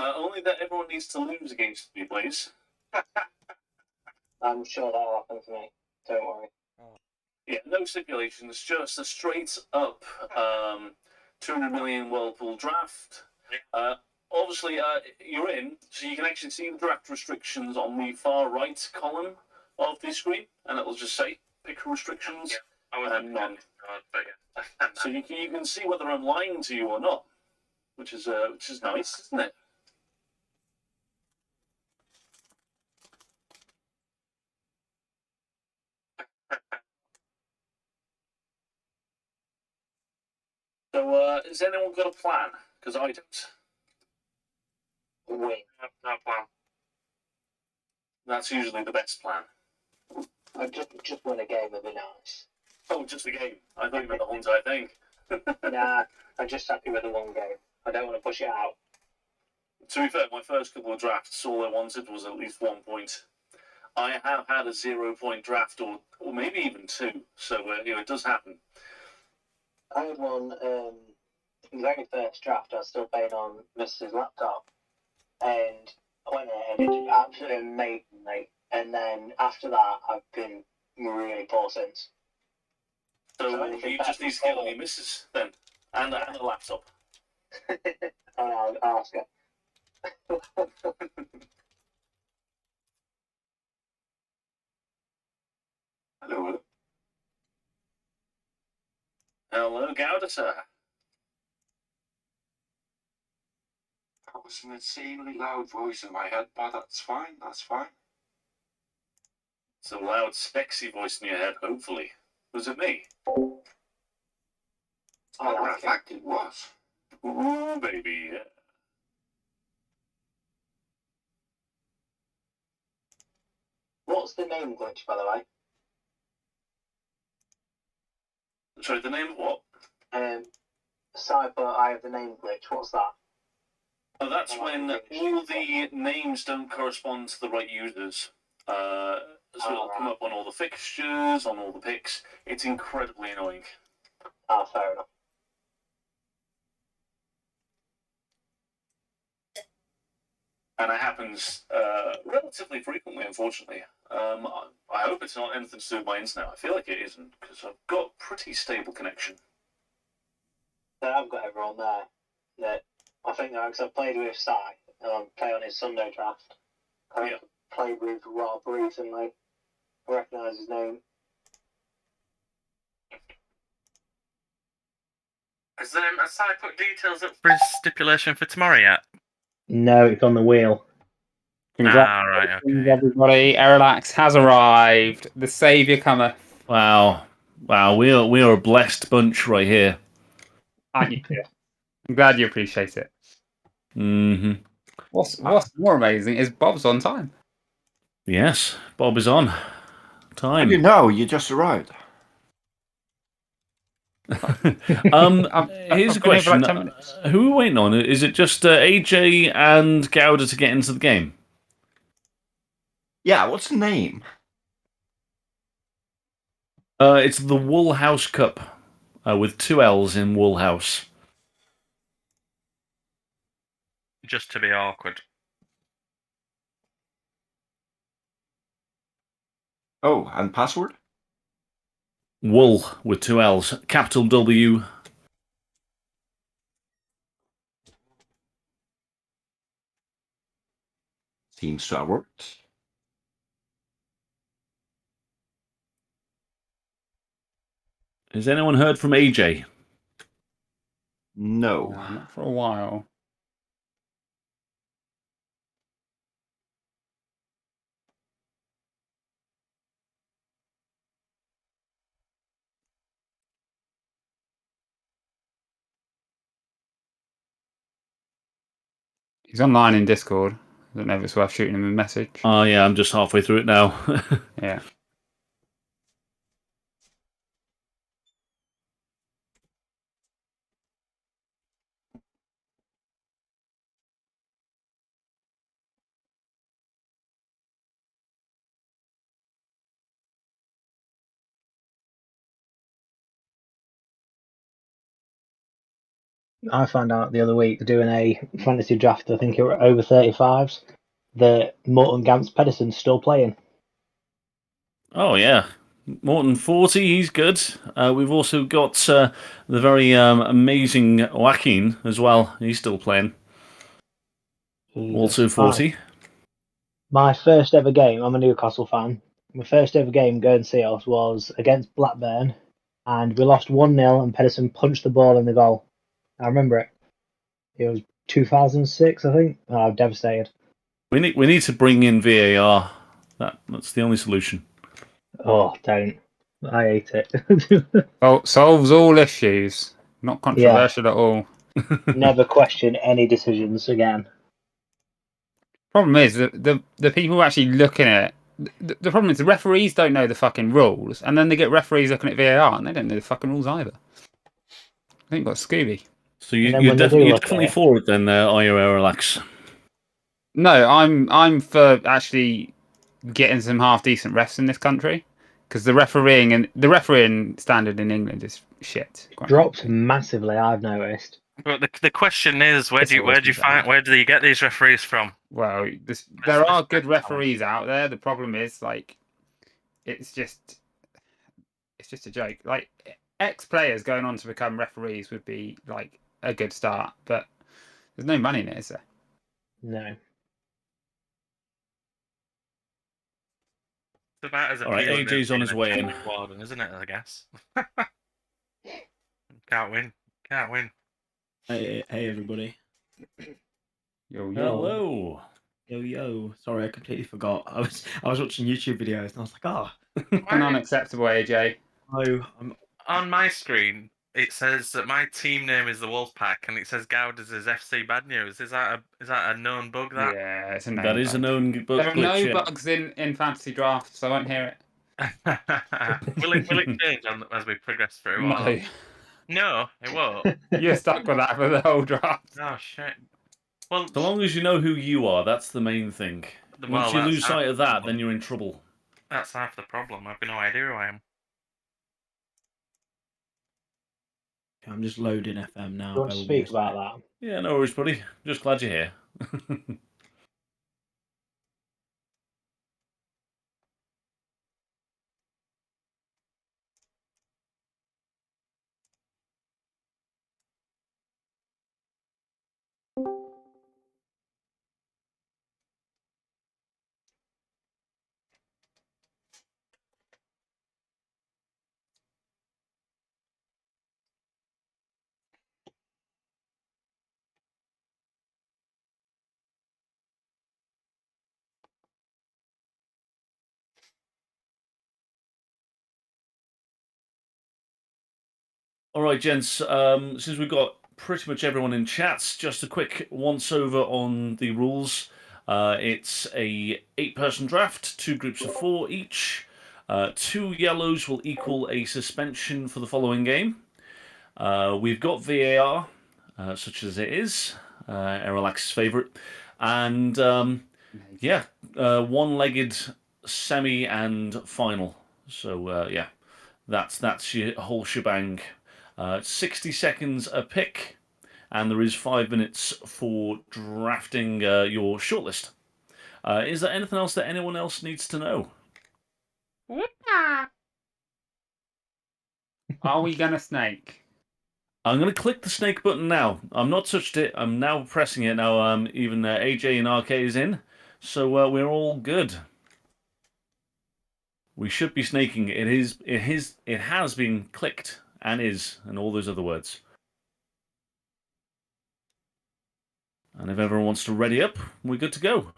Only that everyone needs to lose against me, please. I'm sure that'll happen for me. Don't worry. Yeah, no stipulations, just a straight up 200 million whirlpool draft. Obviously, you're in, so you can actually see the draft restrictions on the far right column of the screen, and it'll just say pick restrictions and none. So you can see whether I'm lying to you or not, which is nice, isn't it? So, has anyone got a plan? Because I don't. Win. No plan. That's usually the best plan. I just win a game would be nice. Oh, just the game. I thought you meant the whole entire thing. Nah, I'm just happy with the one game. I don't want to push it out. To be fair, my first couple of drafts, all I wanted was at least 1 point. I have had a 0-point draft, or maybe even 2, so it does happen. I had one, the very first draft, I was still playing on Mrs. laptop, and I went ahead and it just absolutely amazing, mate. And then after that, I've been really poor since. So you just need to get on your missus then, and a laptop. I'll ask her. Hello. Hello, Gouda, sir. That was an insanely loud voice in my head, but that's fine, that's fine. It's a loud, sexy voice in your head, hopefully. Was it me? As a matter of fact, it was. Ooh, baby, yeah. What's the name glitch, by the way? Sorry, the name of what? Cyber, I have the name glitch. What's that? Oh, that's when all the names don't correspond to the right users. So it'll come up on all the fixtures, on all the picks. It's incredibly annoying. Ah, fair enough. And it happens relatively frequently, unfortunately. I hope it's not anything to do with my internet. I feel like it isn't, because I've got pretty stable connection. So I've got everyone there. That I think because I've played with Si, and I'm playing on his Sunday draft. I played with Rob recently. I recognise his name. Has Si put details up for his stipulation for tomorrow yet? No, it's on the wheel. Right, okay. Everybody, Erelax has arrived. The saviour cometh. Wow, we are a blessed bunch right here. Aren't you? I'm glad you appreciate it. Mm-hmm. What's more amazing is Bob's on time. Yes, Bob is on time. How do you know? You just arrived. Here's a question: who are we waiting on? Is it just AJ and Gouda to get into the game? Yeah, what's the name? It's the Whoollhouse Cup with 2 L's in Whoollhouse. Just to be awkward. Oh, and password? Wool with 2 L's, capital W. Seems to have worked. Has anyone heard from AJ? No. Not for a while. He's online in Discord. I don't know if it's worth shooting him a message. Oh, yeah, I'm just halfway through it now. Yeah. I found out the other week they're doing a fantasy draft. I think it were over 35s. That Morton Gantz Pedersen's still playing. Oh yeah, Morton 40, he's good. We've also got the very amazing Joaquin as well. He's still playing. Also 40. My first ever game. I'm a Newcastle fan. My first ever game going to see us was against Blackburn, and we lost 1-0. And Pedersen punched the ball in the goal. I remember it. It was 2006, I think. Oh, I'm devastated. We need to bring in VAR. That's the only solution. Oh, don't. I hate it. Well, solves all issues. Not controversial at all. Never question any decisions again. Problem is that the people actually looking at it, the problem is the referees don't know the fucking rules, and then they get referees looking at VAR and they don't know the fucking rules either. I think got Scooby. So you're definitely for it then, are you, Relax? No, I'm for actually getting some half decent refs in this country, because the refereeing standard in England is shit. Dropped massively, I've noticed. But the question is, where do you get these referees from? Well, there are good referees out there. The problem is, like, it's just a joke. Like, ex-players going on to become referees would be like a good start, but there's no money in it, is there? No. It's about as all right, AJ's on his way in. Warden, isn't it? I guess. Can't win. Hey, everybody. Yo. Hello. Yo. Sorry, I completely forgot. I was watching YouTube videos and I was like, Unacceptable, AJ. No, I'm on my screen. It says that my team name is the Wolfpack, and it says Gowders is FC Bad News. Is that a known bug? That Yeah, it's a known That is a bug. known bug. There are no bugs in fantasy drafts, so I won't hear it. will it change as we progress through? No. No, it won't. You're stuck with that for the whole draft. Oh shit. Well, so long as you know who you are, that's the main thing. Once you lose sight of that, then you're in trouble. That's half the problem. I've no idea who I am. I'm just loading FM now. Do you want to speak about that? Yeah, no worries, buddy. Just glad you're here. All right, gents. Since we've got pretty much everyone in chats, just a quick once-over on the rules. It's a 8-person draft, 2 groups of 4 each. 2 yellows will equal a suspension for the following game. We've got VAR, such as it is, Erelax's favourite, and one-legged semi and final. So yeah, that's your whole shebang. 60 seconds a pick, and there is 5 minutes for drafting your shortlist. Is there anything else that anyone else needs to know? Are we gonna snake? I'm going to click the snake button now. I'm not touched it. I'm now pressing it now. Even AJ and RK is in, so we're all good. We should be snaking. It has been clicked and is, and all those other words. And if everyone wants to ready up, we're good to go.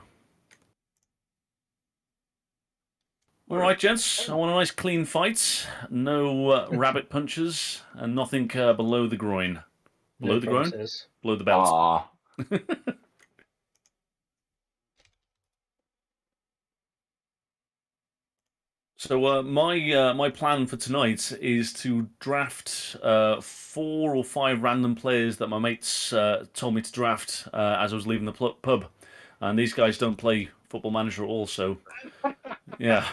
All right, gents. I want a nice clean fight. No rabbit punches and nothing below the groin. Below the groin? Below the belt. So my plan for tonight is to draft 4 or 5 random players that my mates told me to draft as I was leaving the pub, and these guys don't play Football Manager at all. So yeah,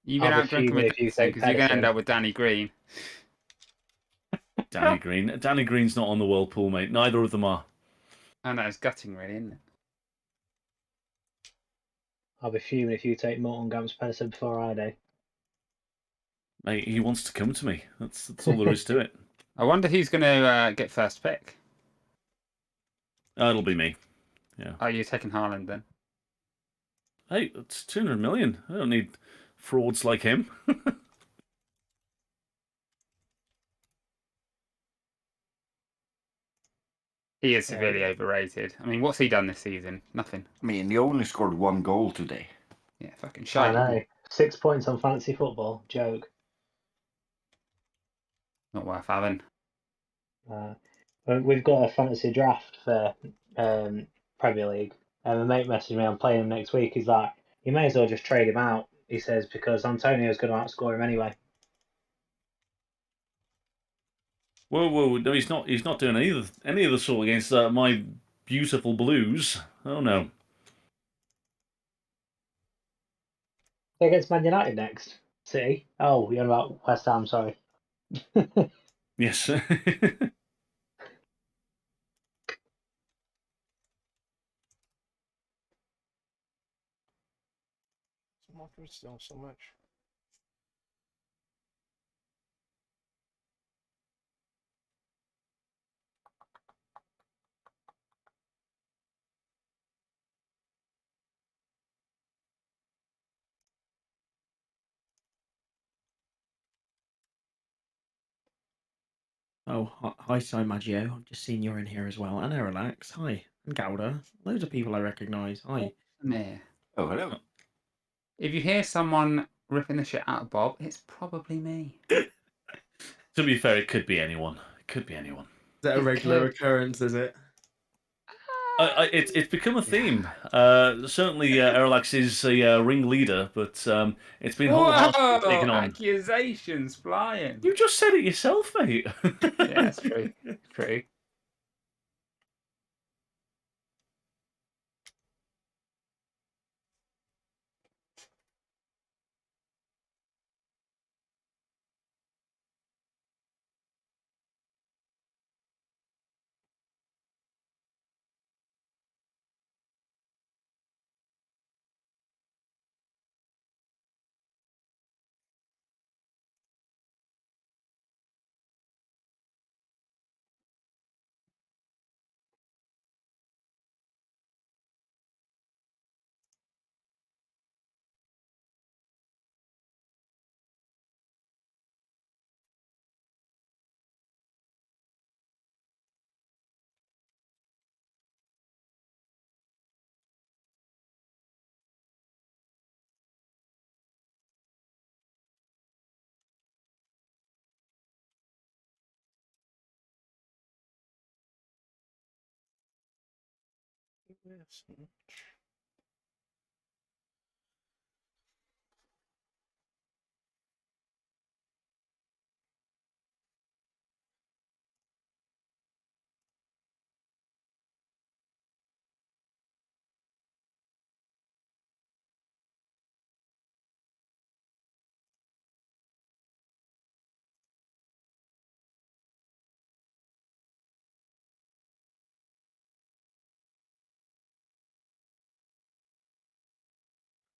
You've been out drinking with because you're going to end up with Danny Green. Danny Green. Danny Green's not on the Whirlpool, mate. Neither of them are. I know, it's gutting, really, isn't it? I'll be fuming if you take Morton Gamps Pedersen before I do. Mate, he wants to come to me. That's all there is to it. I wonder who's going to get first pick. It'll be me. Yeah. Oh, you're taking Haaland then? Hey, it's 200 million. I don't need frauds like him. He is severely overrated. I mean, what's he done this season? Nothing. I mean, he only scored 1 goal today. Yeah, fucking I shite. know. 6 points on fantasy football. Joke. Not worth having. We've got a fantasy draft for Premier League. And my mate messaged me, I'm playing him next week. He's like, you may as well just trade him out, he says, because Antonio's going to outscore him anyway. Whoa! No, he's not. He's not doing any of the sort against my beautiful Blues. Oh no. They're against Man United next. City. Oh, you're about West Ham, sorry. Yes. Still so much. Oh, hi, Si Maggio. I've just seen you're in here as well. And Relax. Hi. And Gouda. Loads of people I recognise. Hi. Meh. Oh, hello. If you hear someone ripping the shit out of Bob, it's probably me. To be fair, it could be anyone. It could be anyone. Is that a regular occurrence, is it? It's become a theme. Certainly, Erlax is a ringleader, but it's been wholeheartedly taken on. Accusations flying. You just said it yourself, mate. Yeah, that's true. True.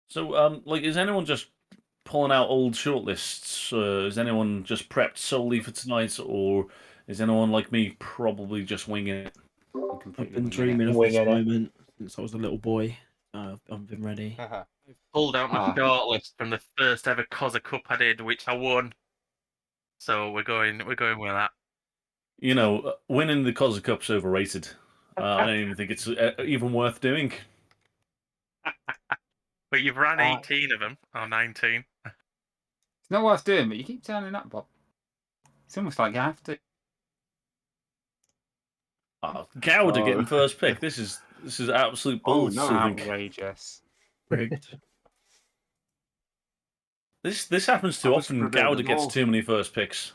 So, is anyone just pulling out old shortlists? Is anyone just prepped solely for tonight, or is anyone like me probably just winging it? I'm I've completely been winging dreaming of Winging this it. moment since I was a little boy. I've been ready. it. Pulled out my Ah. shortlist from the first ever Koza Cup I did, which I won. So we're going with that. You know, winning the Koza Cup's overrated. I don't even think it's even worth doing. But you've ran Ah. 18 of them, or 19. It's not worth doing, but you keep turning up, Bob. It's almost like you have to. Gouda Oh. getting first pick. This is absolute Oh, balls. no. I think Outrageous. Rigged. this happens too I was often. prepared Gouda at gets all. too many first picks.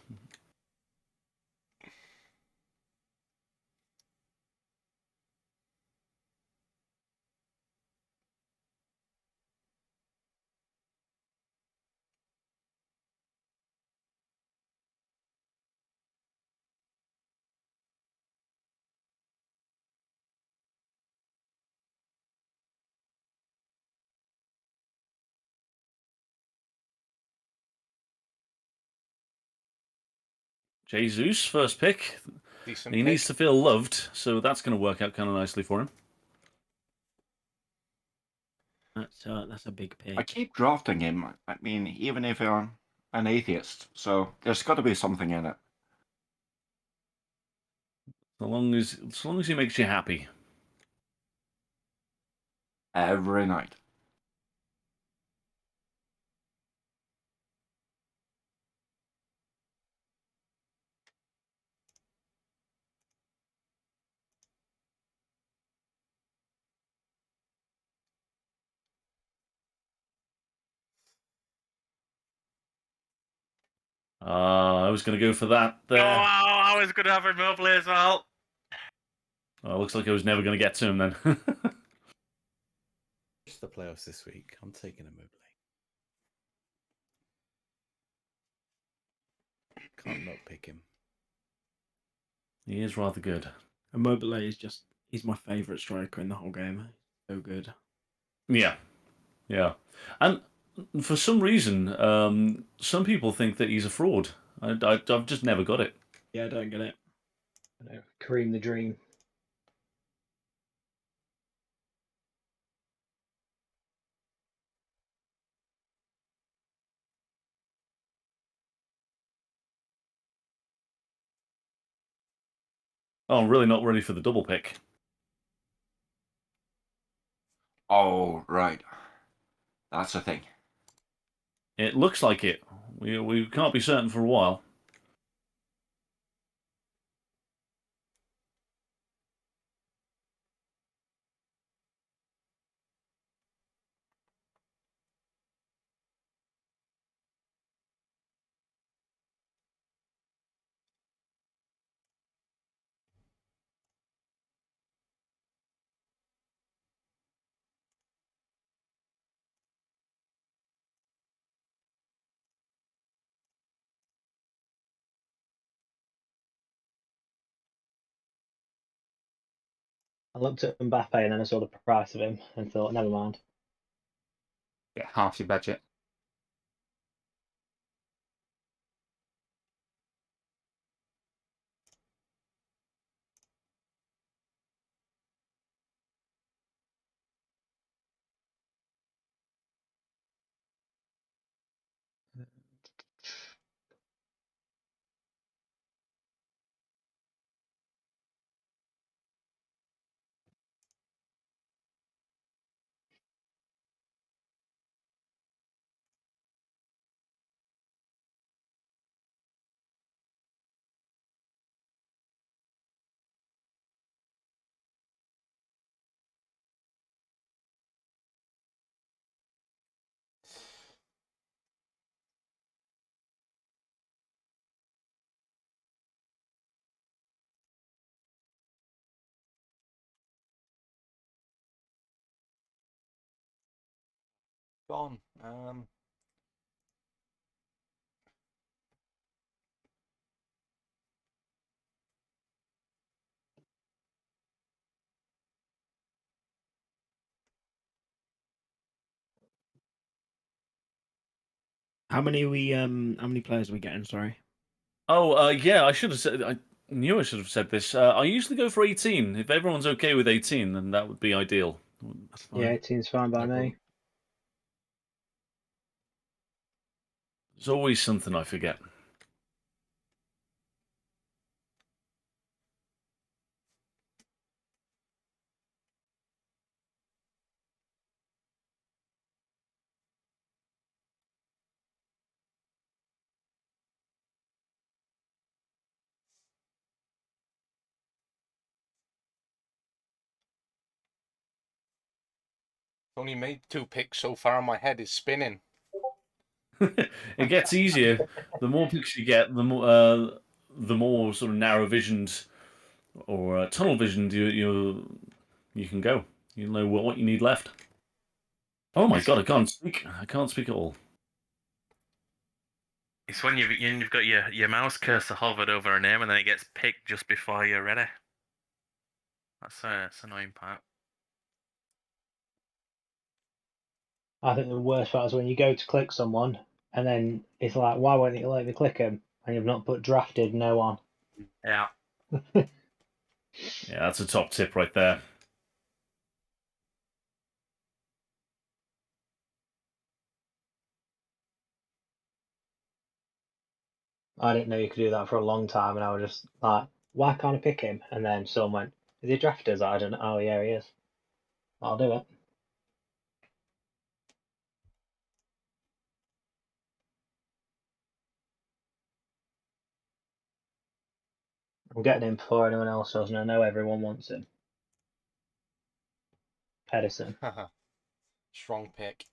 Jesus, first pick. Decent He pick. needs to feel loved, so that's going to work out kind of nicely for him. That's a big I pick. keep drafting him. I mean, even if I'm an atheist, so there's got to be something in it. So long as he makes you happy. Every night. I was going to go for that there. Oh, I was going to have Immobile as well. Well, looks like I was never going to get to him then. Just the playoffs this week. I'm taking Immobile. Can't not pick him. He is rather good. Immobile is he's my favourite striker in the whole game. So good. Yeah. And for some reason, some people think that he's a fraud. I've just never got it. Yeah, I don't get it. I know, Kareem the Dream. Oh, I'm really not ready for the double pick. Oh, right. That's the thing. It looks like it. We can't be certain for a while. I looked at Mbappe and then I saw the price of him and thought, never mind. Get half your budget. Gone. How many players are we getting? Sorry. Oh, yeah, I should have said. I knew I should have said this. I usually go for 18. If everyone's okay with 18, then that would be ideal. That's fine. Yeah, 18's fine by No me. problem. There's always something I forget. Only made 2 picks so far. My head is spinning. It gets easier. The more picks you get, the more sort of narrow visioned or tunnel visioned you can go. You know what you need left. Oh my god, I can't speak. I can't speak at all. It's when you've got your mouse cursor hovered over a name and then it gets picked just before you're ready. That's an annoying part. I think the worst part is when you go to click someone and then it's like, why won't you let me click him? And you've not put drafted no on. Yeah. Yeah, that's a top tip right there. I didn't know you could do that for a long time, and I was just like, why can't I pick him? And then someone went, is he drafted? I don't know. Oh, yeah, he is. I'll do it. I'm getting him before anyone else does, and I know everyone wants him. Pedersen. Strong pick.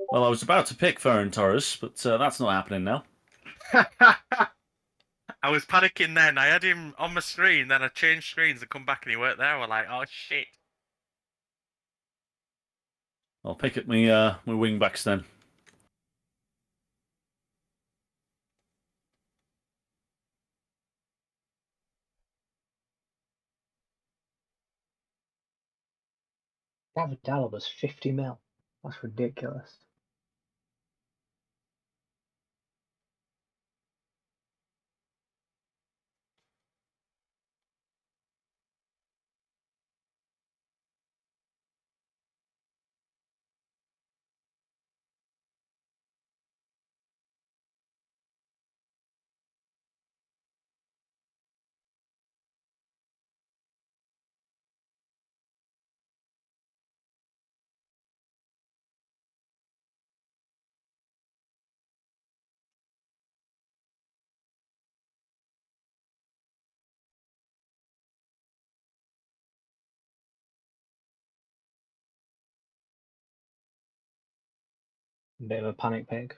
Well, I was about to pick Ferran Torres, but that's not happening now. I was panicking then. I had him on my screen, then I changed screens and come back and he weren't there. We're like, oh shit. I'll pick at my my wing backs then. David Dalaba's 50 mil. That's ridiculous. Bit of a panic pick.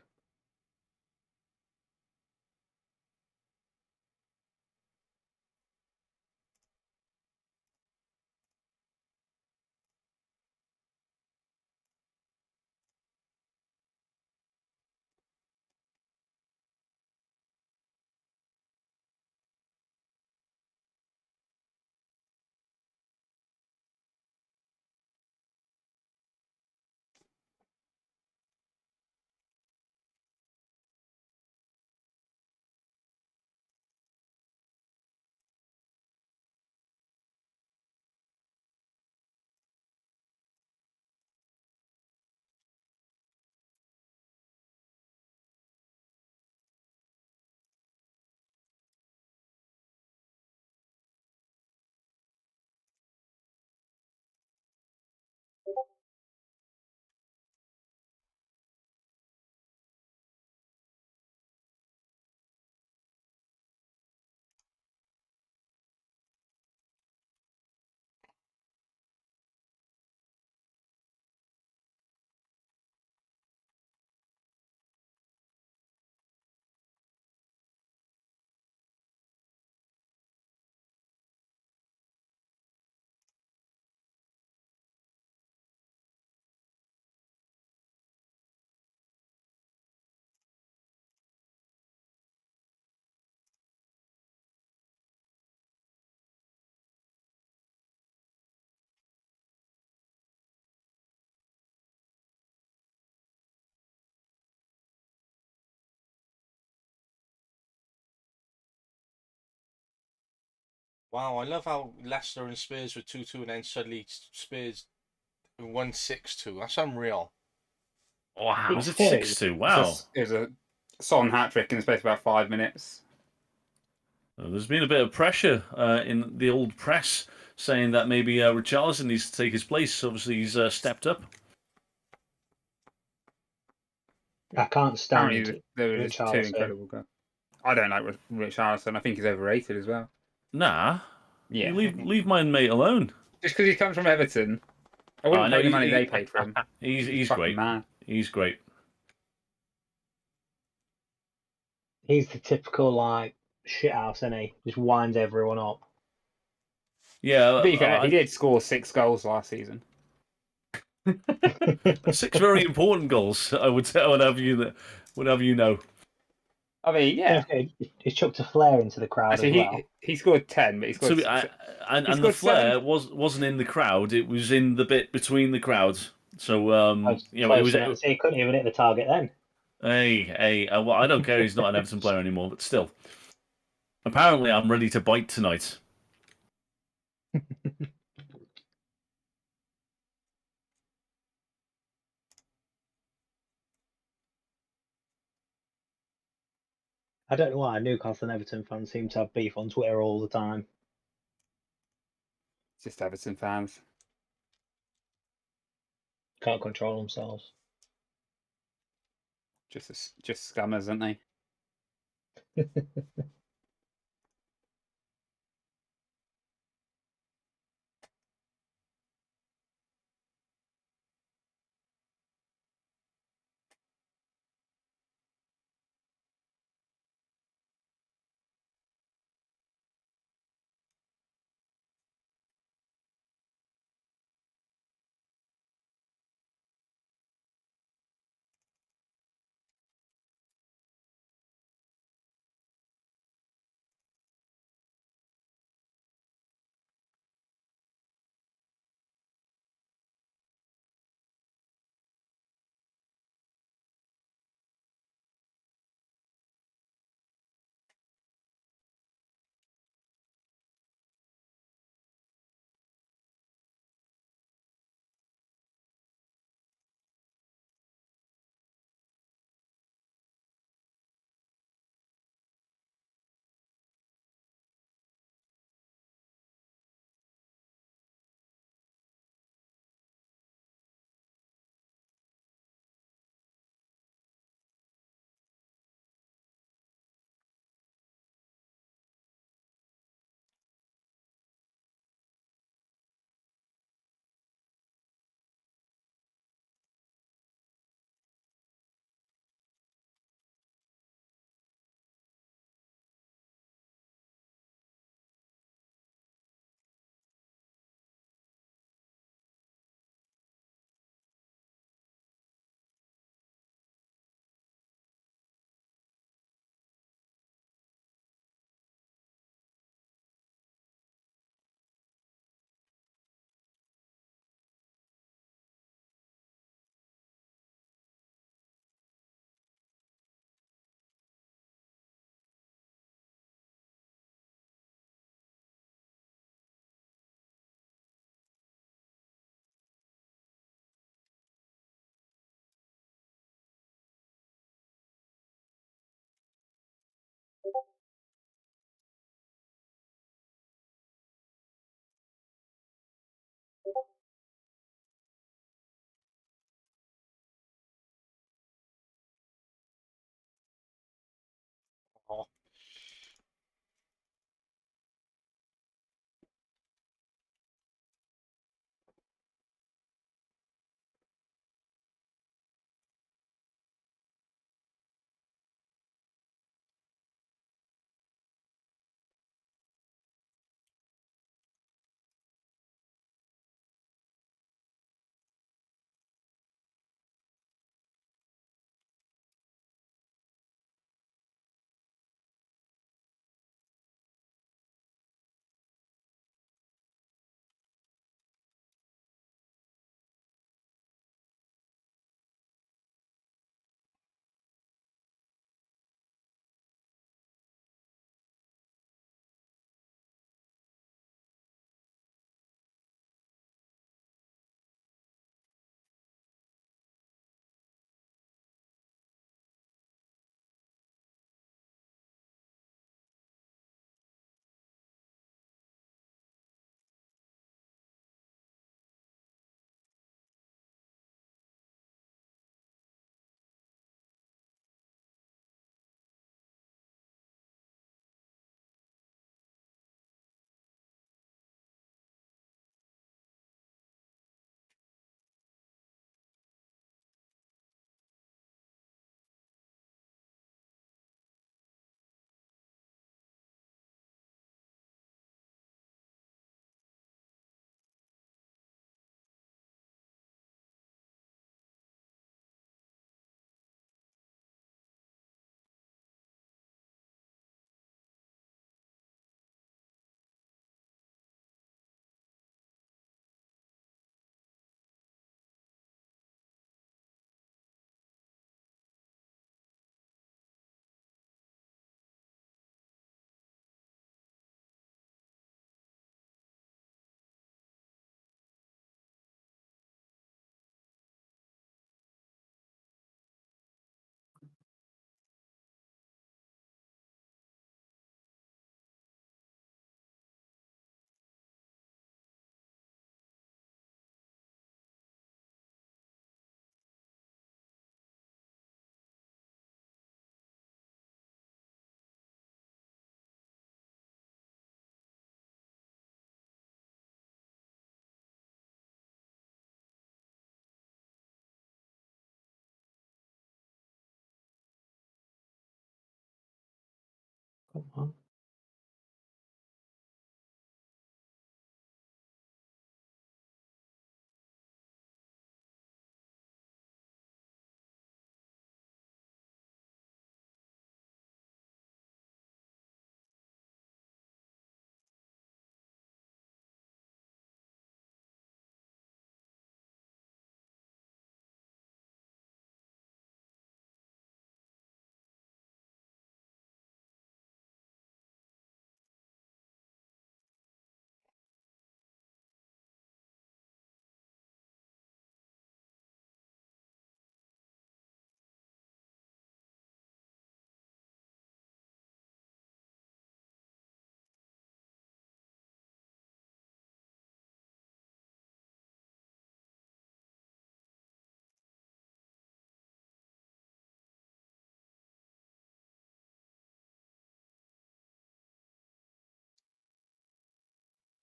Wow, I love how Leicester and Spurs were 2-2 and then suddenly Spurs won 6-2. That's unreal. Wow. Was it 6-2? 6-2? Wow. It was a Son hat trick in the space of about 5 minutes. There's been a bit of pressure in the old press saying that maybe Richarlison needs to take his place. Obviously, he's stepped up. I can't stand Apparently, there were just two Richarlison. incredible goals. I don't like Richarlison. I think he's overrated as well. Nah. Yeah. You leave my mate alone. Just because he comes from Everton, I wouldn't no, pay the money they paid for him. He's fucking great. mad. He's great. He's the typical like shithouse, isn't he? Just winds everyone up. Yeah. To be fair, he did score 6 goals last season. 6 very important goals. I would say. Would have you know. I mean, yeah. He chucked a flare into the crowd Actually, as well. he scored 10, but he scored. And the scored flare 7. wasn't in the crowd. It was in the bit between the crowds. So it was. So he couldn't even hit the target then. Hey. Well, I don't care. He's not an Everton player anymore, but still. Apparently, I'm ready to bite tonight. I don't know why Newcastle and Everton fans seem to have beef on Twitter all the time. Just Everton fans. Can't control themselves. Just scammers, aren't they? Come on.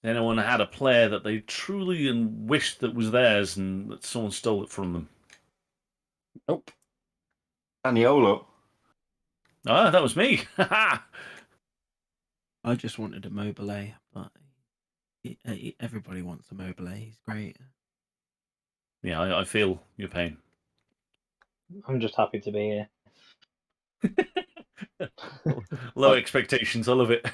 Anyone had a player that they truly and wished that was theirs and that someone stole it from them? Nope. Daniolo. Ah, that was me. I just wanted a Mobile, but everybody wants a Mobile. He's great. Yeah, I feel your pain. I'm just happy to be here. Low expectations. I love it.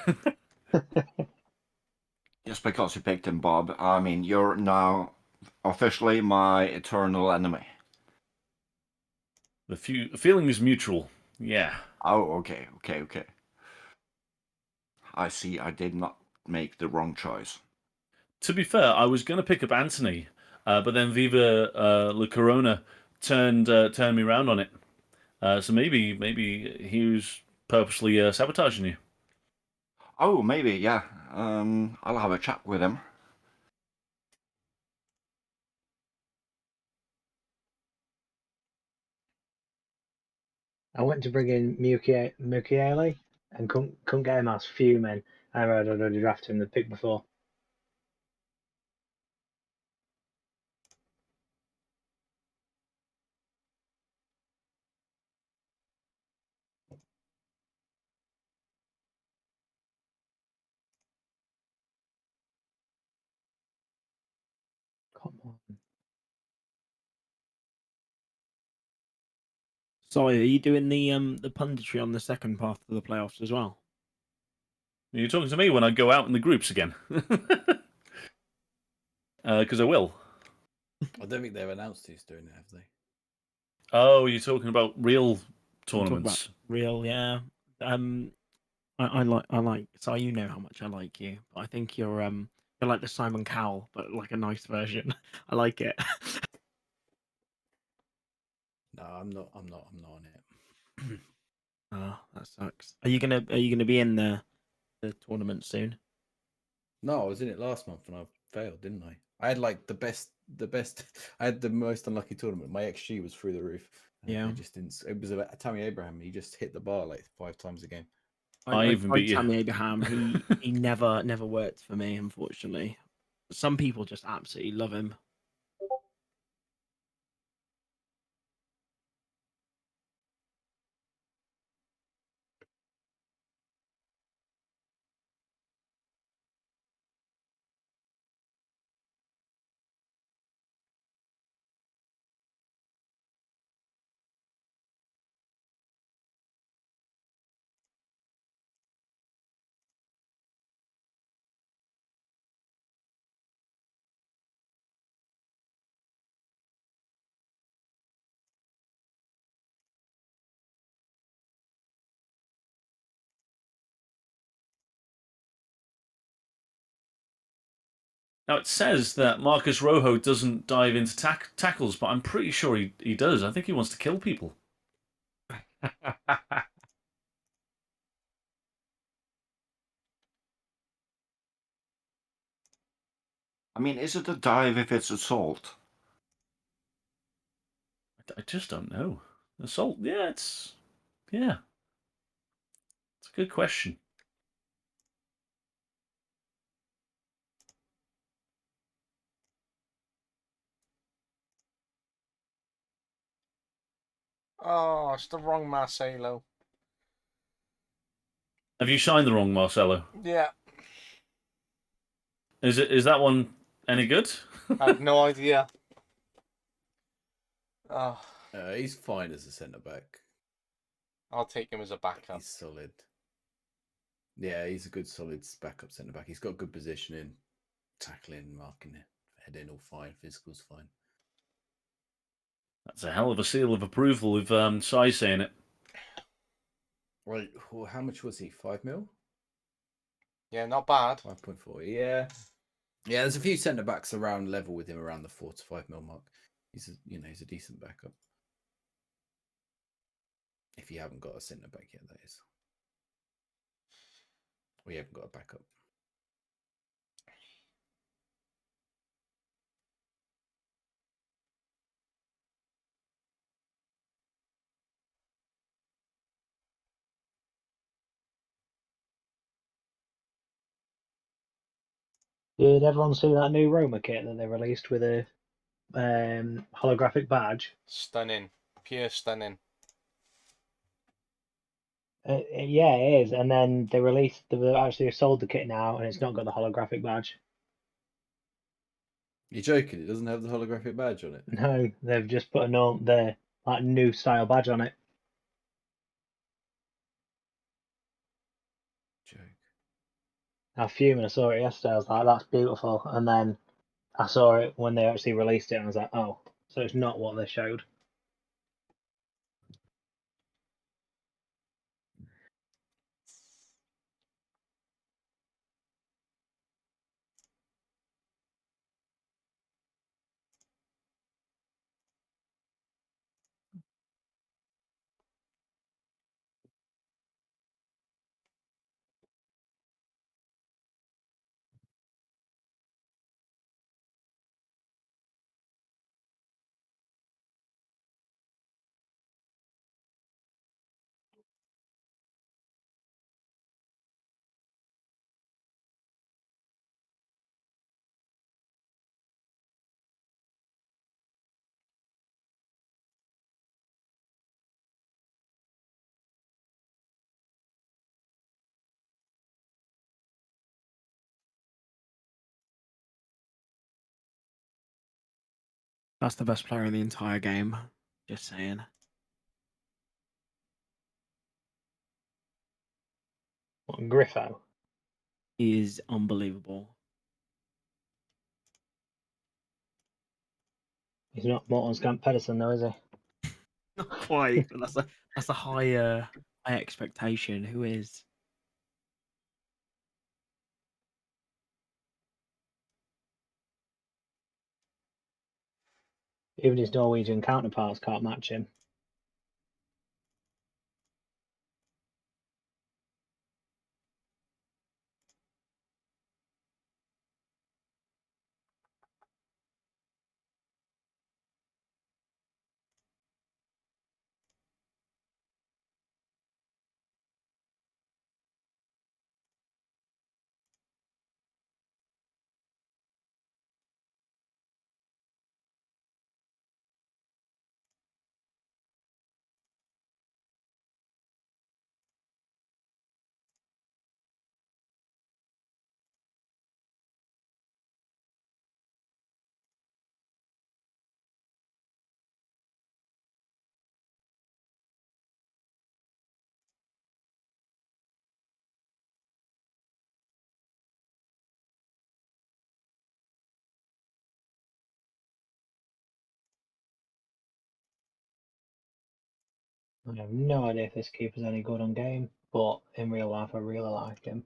Just because you picked him, Bob, I mean, you're now officially my eternal enemy. The feeling is mutual. Yeah. Oh, okay. I see I did not make the wrong choice. To be fair, I was going to pick up Anthony, but then Viva La Corona turned me around on it. So maybe he was purposely sabotaging you. Oh, maybe, yeah. I'll have a chat with him. I went to bring in Mukiele and couldn't get him. I was fuming. I had already drafted him the pick before. Come on. So, are you doing the punditry on the second path of the playoffs as well? Are you talking to me when I go out in the groups again? Because I will. I don't think they've announced who's doing it, have they? Oh, you're talking about real Talk about tournaments. real, yeah. I like. So you know how much I like you, but I think you're like the Simon Cowell, but like a nice version. I like it. No, I'm not on it. Oh, that sucks. Are you gonna be in the tournament soon? No, I was in it last month and I failed, didn't I? I had like the best. I had the most unlucky tournament. My XG was through the roof. Yeah. I just didn't. It was about Tammy Abraham. He just hit the bar like 5 times a game. I even tried beat you. Tammy Abraham. He never worked for me, unfortunately. Some people just absolutely love him. Now it says that Marcus Rojo doesn't dive into tackles, but I'm pretty sure he does. I think he wants to kill people. I mean, is it a dive if it's assault? I just don't know. Assault? Yeah, it's a good question. Oh, it's the wrong Marcelo. Have you signed the wrong Marcelo? Yeah, Is that one any good? I have no idea. Oh, He's fine as a centre back. I'll take him as a backup. He's solid. Yeah, he's a good solid backup centre back. He's got good positioning, tackling, marking, heading, all fine. Physical's fine. That's a hell of a seal of approval with Sai saying it. Right, well, how much was he? 5 mil? Yeah, not bad. 5.4. Yeah. Yeah, there's a few centre backs around level with him around the 4 to 5 mil mark. He's a decent backup. If you haven't got a centre back yet, that is. Or you haven't got a backup. Did everyone see that new Roma kit that they released with a holographic badge? Stunning. Pure stunning. Yeah, it is. And then they actually sold the kit now, and it's not got the holographic badge. You're joking? It doesn't have the holographic badge on it. No, they've just put the new style badge on it. Joke. I fuming. I saw it yesterday. I was like, "That's beautiful," and then I saw it when they actually released it, and I was like, "Oh, so it's not what they showed." That's the best player in the entire game. Just saying. What, Griffo? He is unbelievable. He's not Mortenskamp Pedersen though, is he? Not quite, but that's a high expectation. Who is? Even his Norwegian counterparts can't match him. I have no idea if this keeper's any good on game, but in real life, I really like him.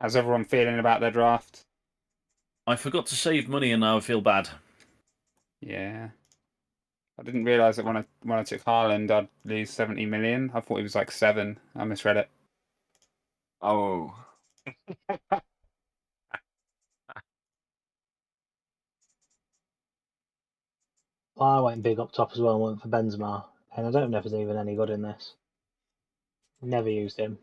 How's everyone feeling about their draft? I forgot to save money and now I feel bad. Yeah. I didn't realise that when I took Haaland, I'd lose 70 million. I thought it was like 7. I misread it. Oh. Well, I went big up top as well and went for Benzema, and I don't know if he's even any good in this. Never used him.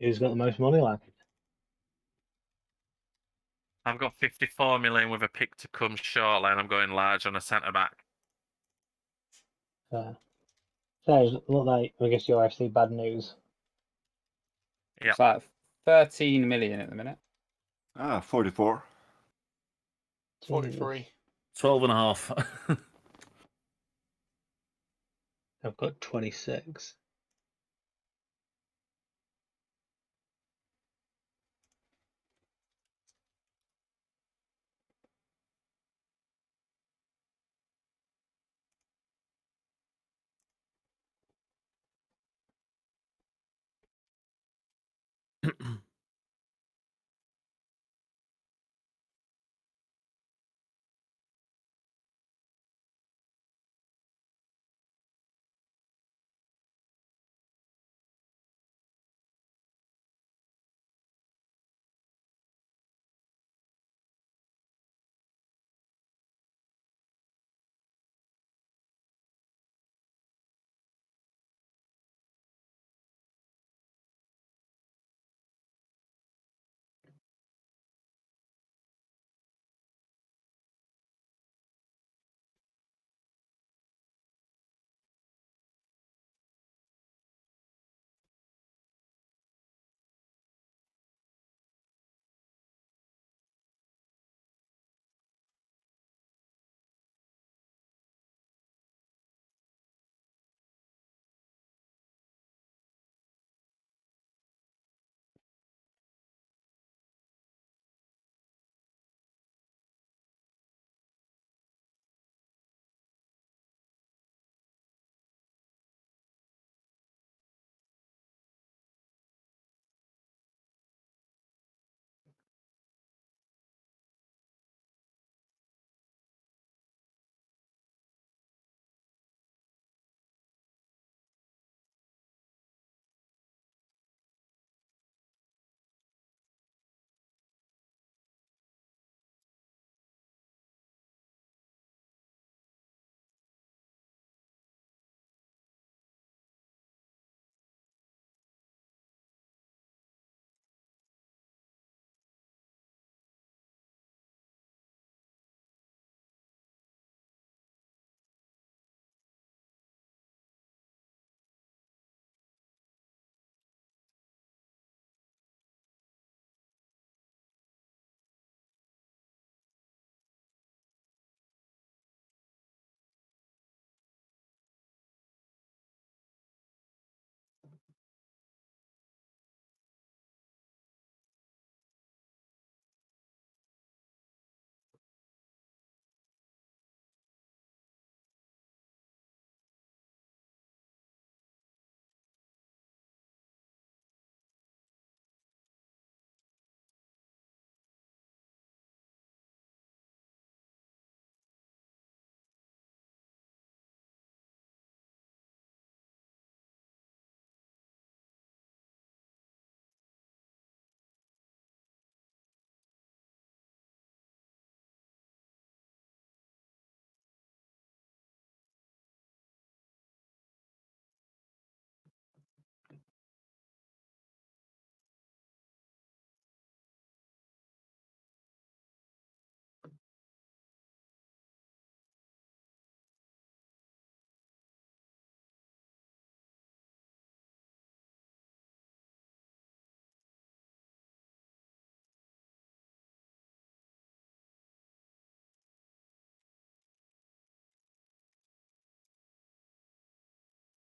Who's got the most money left? I've got 54 million with a pick to come shortly, and I'm going large on a centre back. So it look like, I guess, your FC bad news. Yeah. It's like 13 million at the minute. 44. 43. 12.5. I've got 26.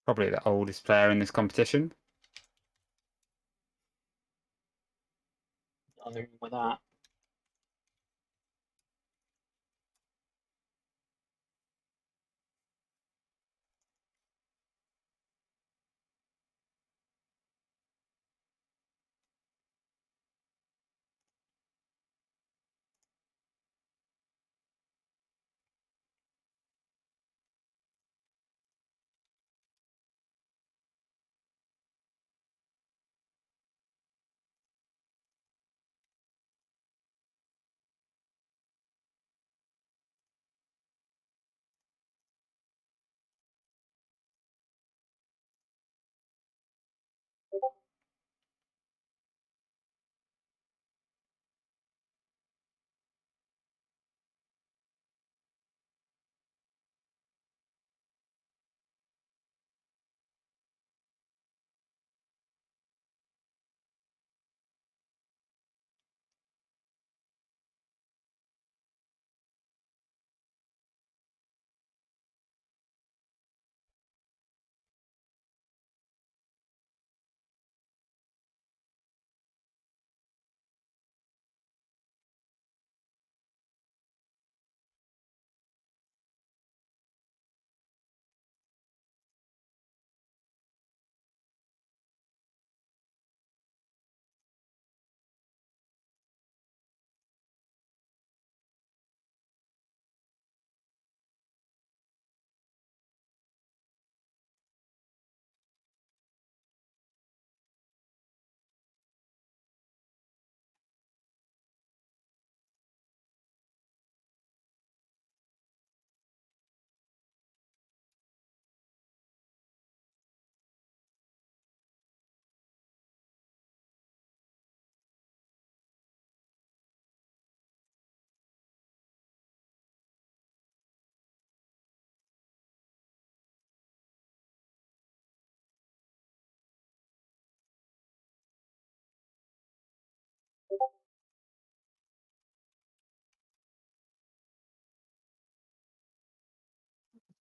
Probably the oldest player in this competition. Nothing wrong with that.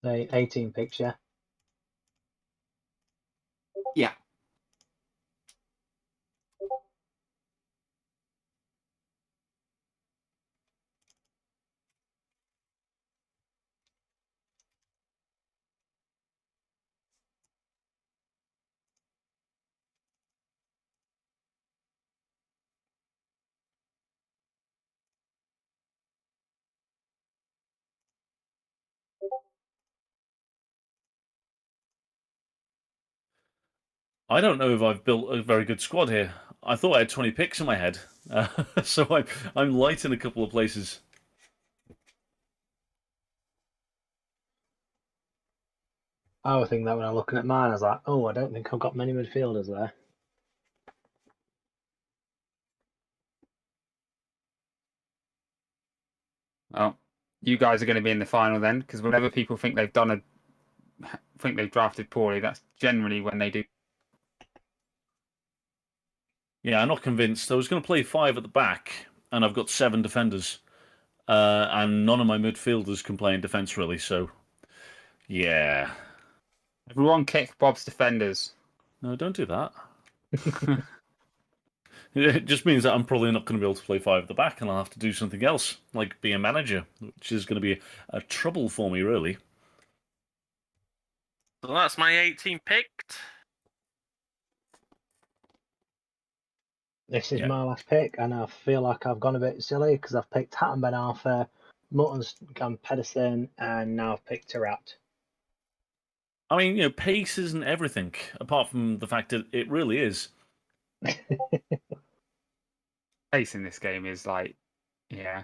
Say 18 picks, yeah. Yeah. I don't know if I've built a very good squad here. I thought I had 20 picks in my head, so I'm light in a couple of places. I was thinking that when I was looking at mine, I was like, oh, I don't think I've got many midfielders there. Well, you guys are going to be in the final then, because whenever people think they've drafted poorly, that's generally when they do. Yeah, I'm not convinced. I was going to play 5 at the back, and I've got 7 defenders, and none of my midfielders can play in defence really. So, yeah, Everyone kick Bob's defenders. no, don't do that. It just means that I'm probably not going to be able to play 5 at the back, and I'll have to do something else, like be a manager, which is going to be a trouble for me, really. So that's my 18 picked. This is Yeah. my last pick, and I feel like I've gone a bit silly because I've picked Hatton Ben Arthur, Mutton's gone Pedersen, and now I've picked Tarat. I mean, pace isn't everything, apart from the fact that it really is. Pace in this game is like, yeah.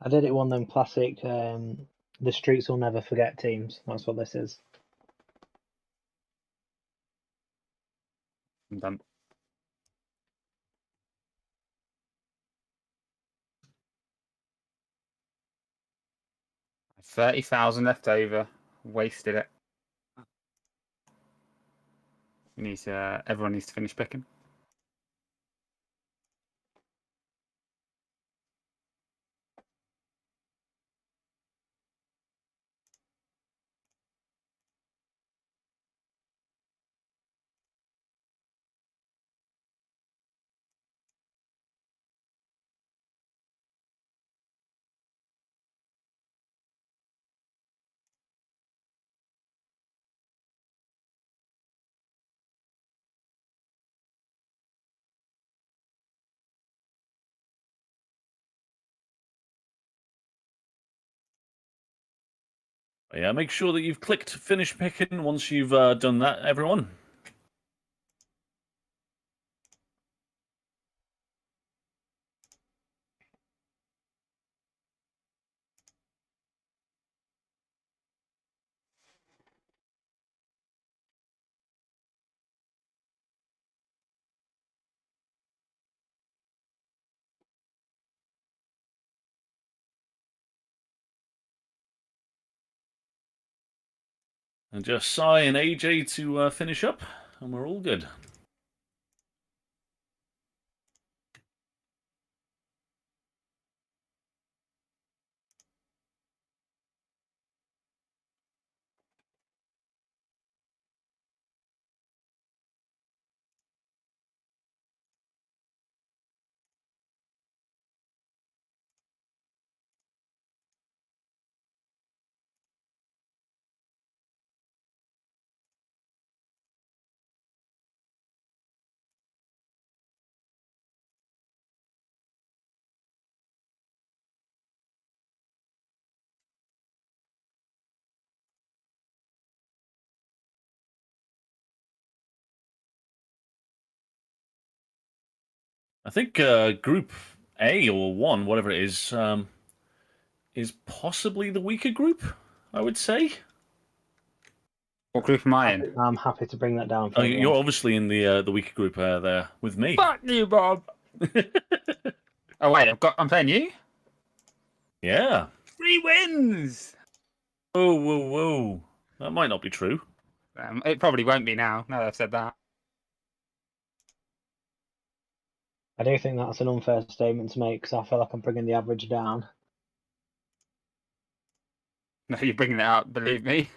I did it one of them classic, the streets will never forget teams. That's what this is. I'm done. $30,000 left over. Wasted it. We need to, everyone needs to finish picking. Yeah, make sure that you've clicked finish picking once you've done that, everyone. And just Sai and AJ to finish up, and we're all good. I think Group A or 1, whatever it is possibly the weaker group, I would say. What group am I in? I'm happy to bring that down for Oh, everyone. you're obviously in the weaker group there with me. Fuck you, Bob. Oh wait, I'm playing you. Yeah. 3 wins. Whoa, whoa, whoa! That might not be true. It probably won't be now. Now that I've said that. I do think that's an unfair statement to make because I feel like I'm bringing the average down. No, you're bringing it up. Believe me.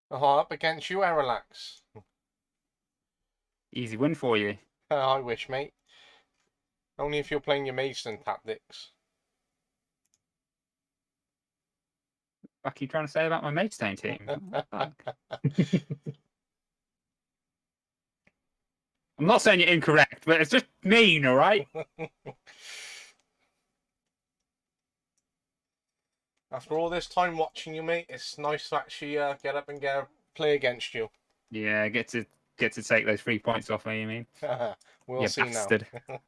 Oh, up against you, Aralax. Easy win for you. I wish, mate. Only if you're playing your Mason tactics. What are you trying to say about my Maidstone team? I'm not saying you're incorrect, but it's just mean, all right? After all this time watching you, mate, it's nice to actually get up and play against you. Yeah, get to take those 3 points off me. You mean? We'll You see bastard. now.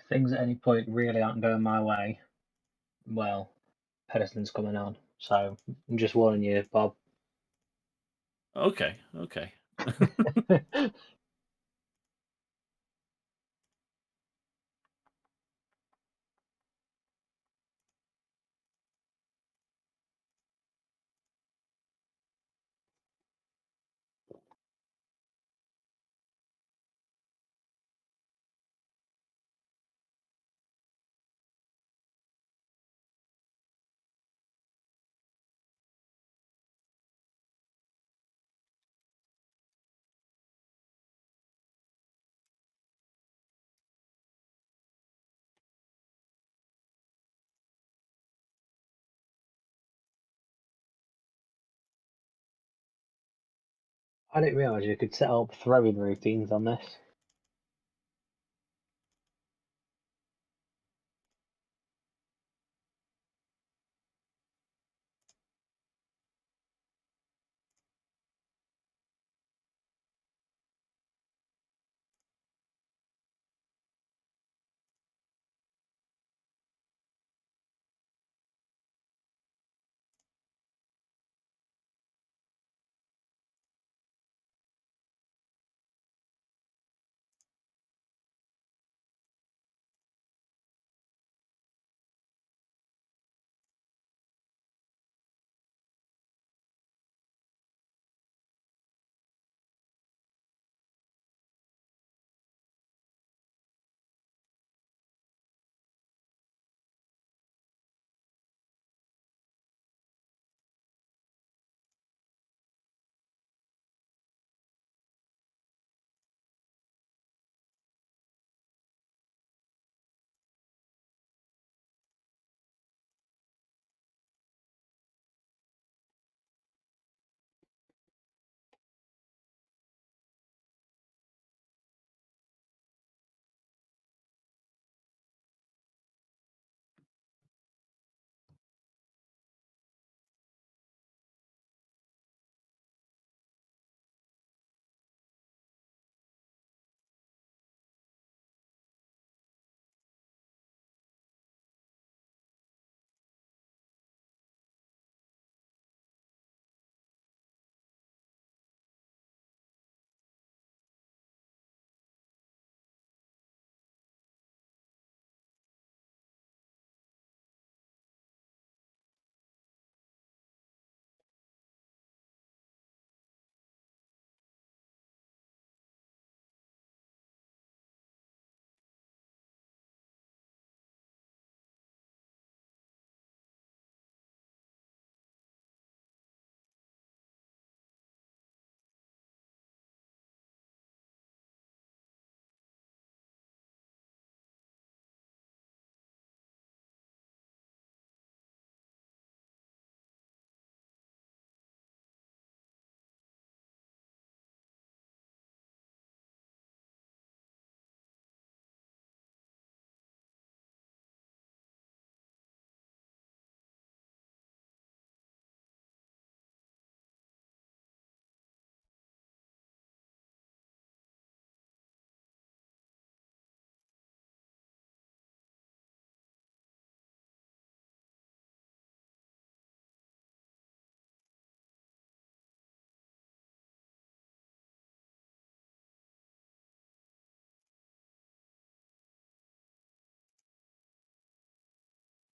things at any point really aren't going my way, well, Pedersen's coming on. So I'm just warning you, Bob. Okay, okay. I didn't realise you could set up throwing routines on this.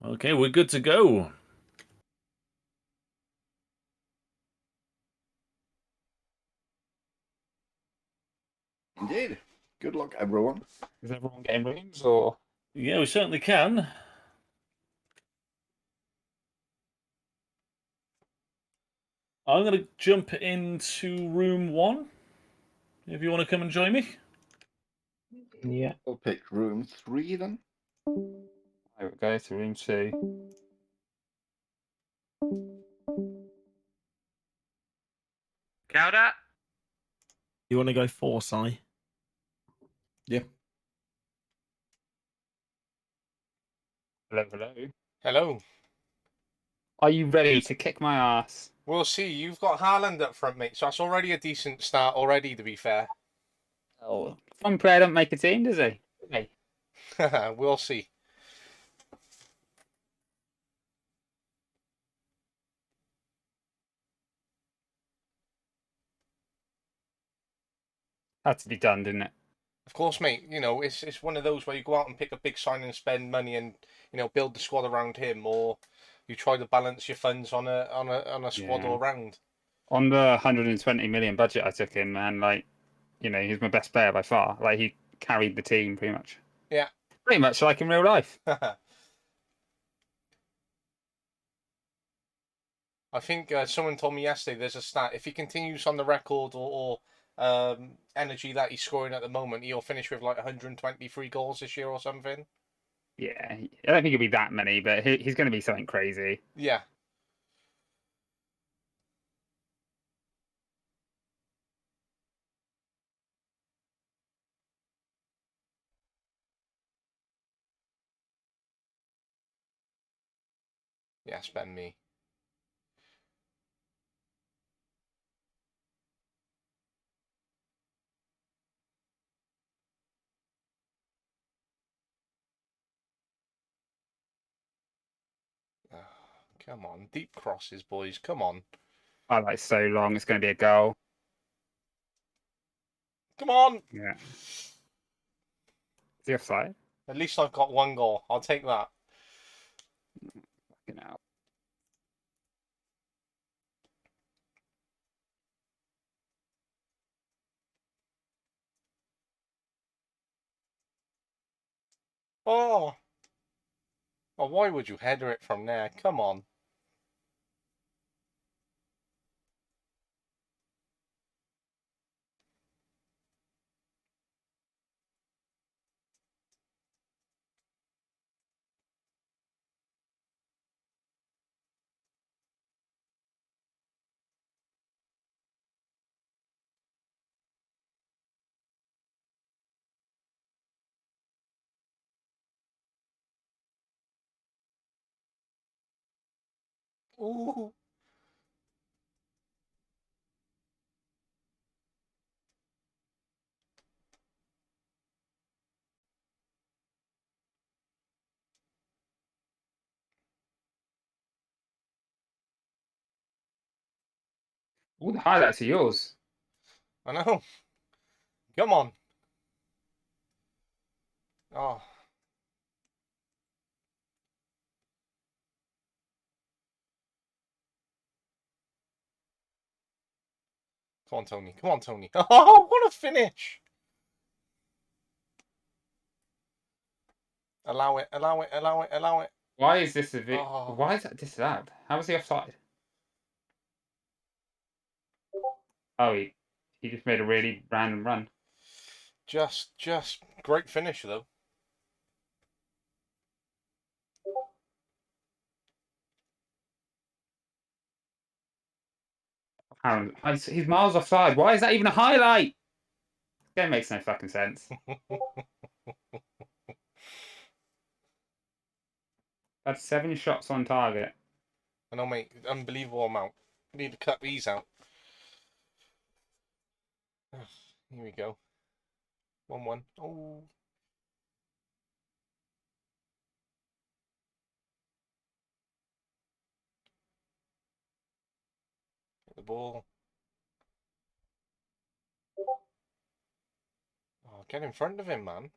Okay, we're good to go. Indeed. Good luck, everyone. Is everyone getting rooms or? Yeah, we certainly can. I'm going to jump into room 1. If you want to come and join me. Yeah. I'll pick room 3 then. There we go to room 2. Gouda? You want to go 4, Si? Yeah. Hello, hello. Hello. Are you ready to kick my ass? We'll see. You've got Haaland up front, mate, so that's already a decent start already, to be fair. Oh, one player don't make a team, does he? Hey. We'll see. Had to be done, didn't it? Of course, mate. You know, it's one of those where you go out and pick a big sign and spend money and build the squad around him, or you try to balance your funds on a squad Yeah. all round. On the 120 million budget I took him, man, like, he's my best player by far. Like, he carried the team pretty much. Yeah. Pretty much like in real life. I think someone told me yesterday there's a stat. If he continues on the record or energy that he's scoring at the moment, he'll finish with like 123 goals this year or something. Yeah, I don't think it'll be that many, but he's going to be something crazy. Yeah. Yeah, spend me. Come on, deep crosses, boys. Come on. I like so long. It's going to be a goal. Come on. Yeah. Is he offside? At least I've got one goal. I'll take that. Fucking hell. Oh. Oh, why would you header it from there? Come on. Ooh. All the highlights are yours. I know. Come on. Oh. Come on, Tony. Come on, Tony. Oh, what a finish. Allow it, allow it, allow it, allow it. Why is this a bit? Oh. Why is that disallowed? How was he offside? Oh, he just made a really random run. Just great finish, though. Aaron, he's miles offside. Why is that even a highlight? Game makes no fucking sense. That's 7 shots on target. I know, mate. Unbelievable amount. Need to cut these out. Here we go. 1-1. Oh. Get the ball. Oh, get in front of him, man.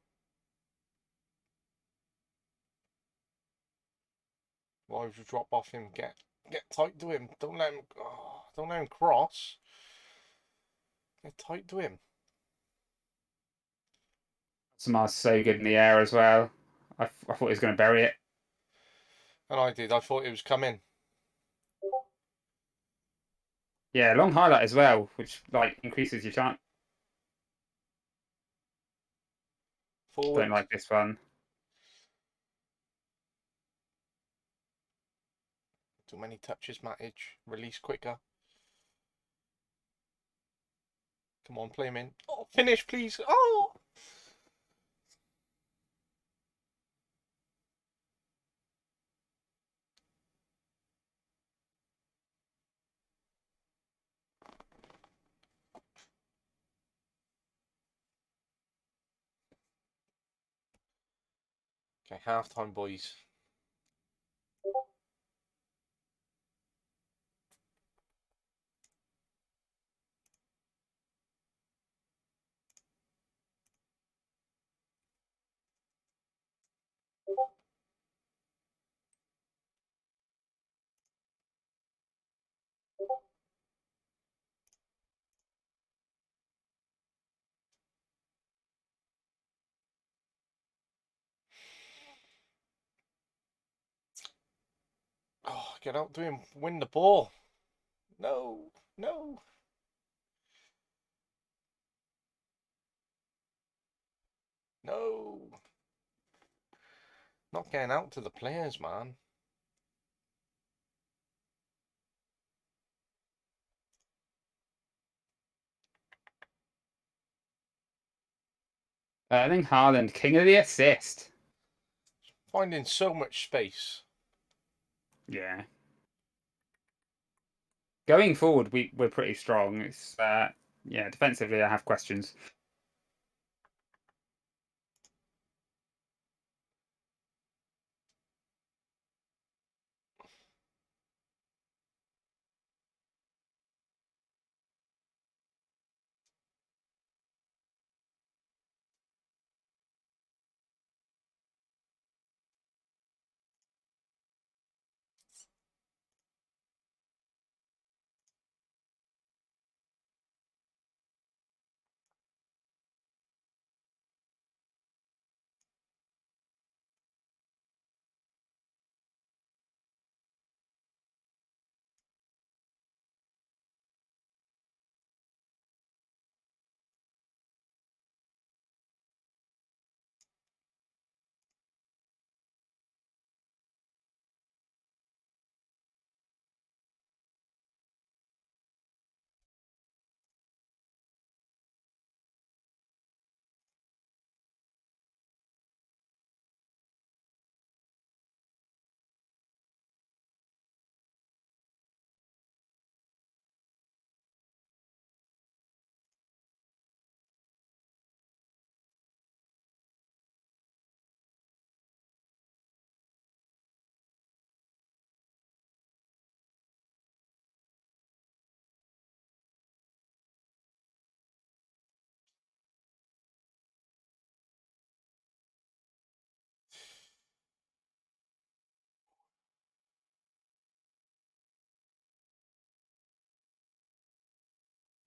Why would you drop off him? Get tight to him. Don't let him. Oh, don't let him cross. Get tight to him. Samar's so good in the air as well. I thought he was going to bury it. And I did. I thought it was coming. Yeah, long highlight as well, which like increases your chance. Forward. Don't like this one. Too many touches, Matic. Release quicker. Come on, play him in. Oh, finish, please. Oh! Okay, half time, boys. Oh, get out to him, win the ball. No, no. No. Not getting out to the players, man. Erling Haaland, king of the assist. Finding so much space. Yeah. Going forward, we're pretty strong. It's yeah, defensively I have questions.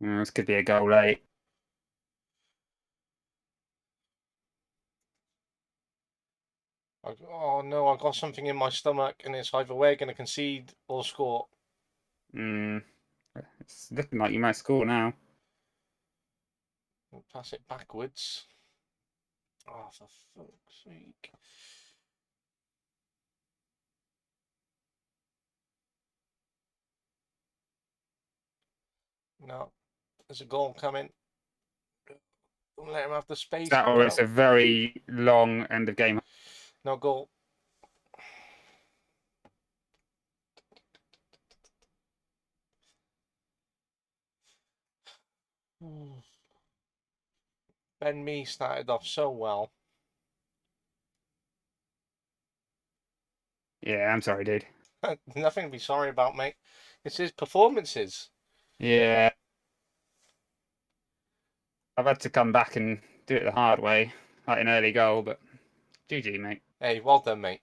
This could be a goal late. Oh no, I got something in my stomach, and it's either we're going to concede or score. It's looking like you might score now. We'll pass it backwards. Oh, for fuck's sake. No, there's a goal coming. Don't let him have the space. That or it's a very long end of game. No goal. Ben Mee started off so well. Yeah, I'm sorry, dude. Nothing to be sorry about, mate. It's his performances. Yeah. I've had to come back and do it the hard way, like an early goal, but GG, mate. Hey, well done, mate.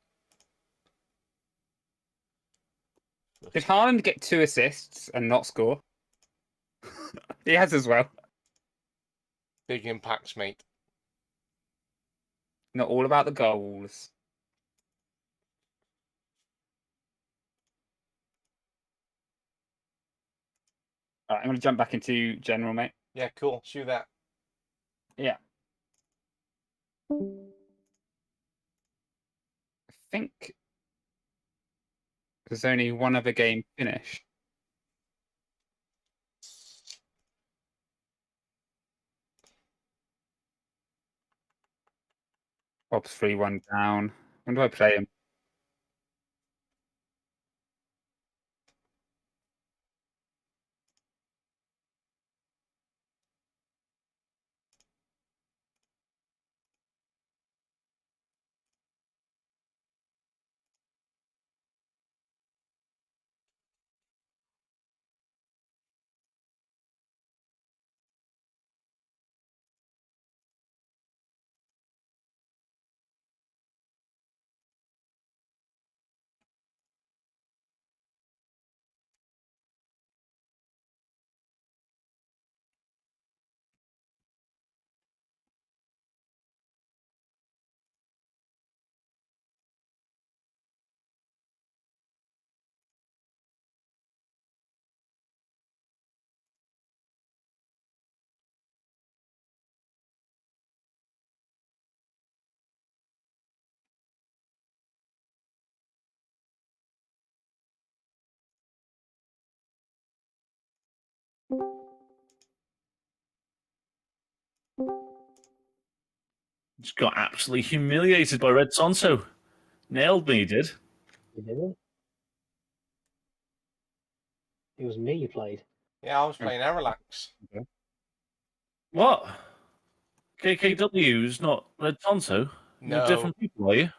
Did Haaland get 2 assists and not score? He has as well. Big impacts, mate. Not all about the goals. All right, I'm going to jump back into general, mate. Yeah, cool. See that. Yeah. I think there's only one other game finished. Bob's 3-1 down. When do I play him? Just got absolutely humiliated by Red Tonto. Nailed me, he did. You didn't? It was me you played. Yeah, I was playing Erelax. What? KKW's not Red Tonto? You're No. different people, are you?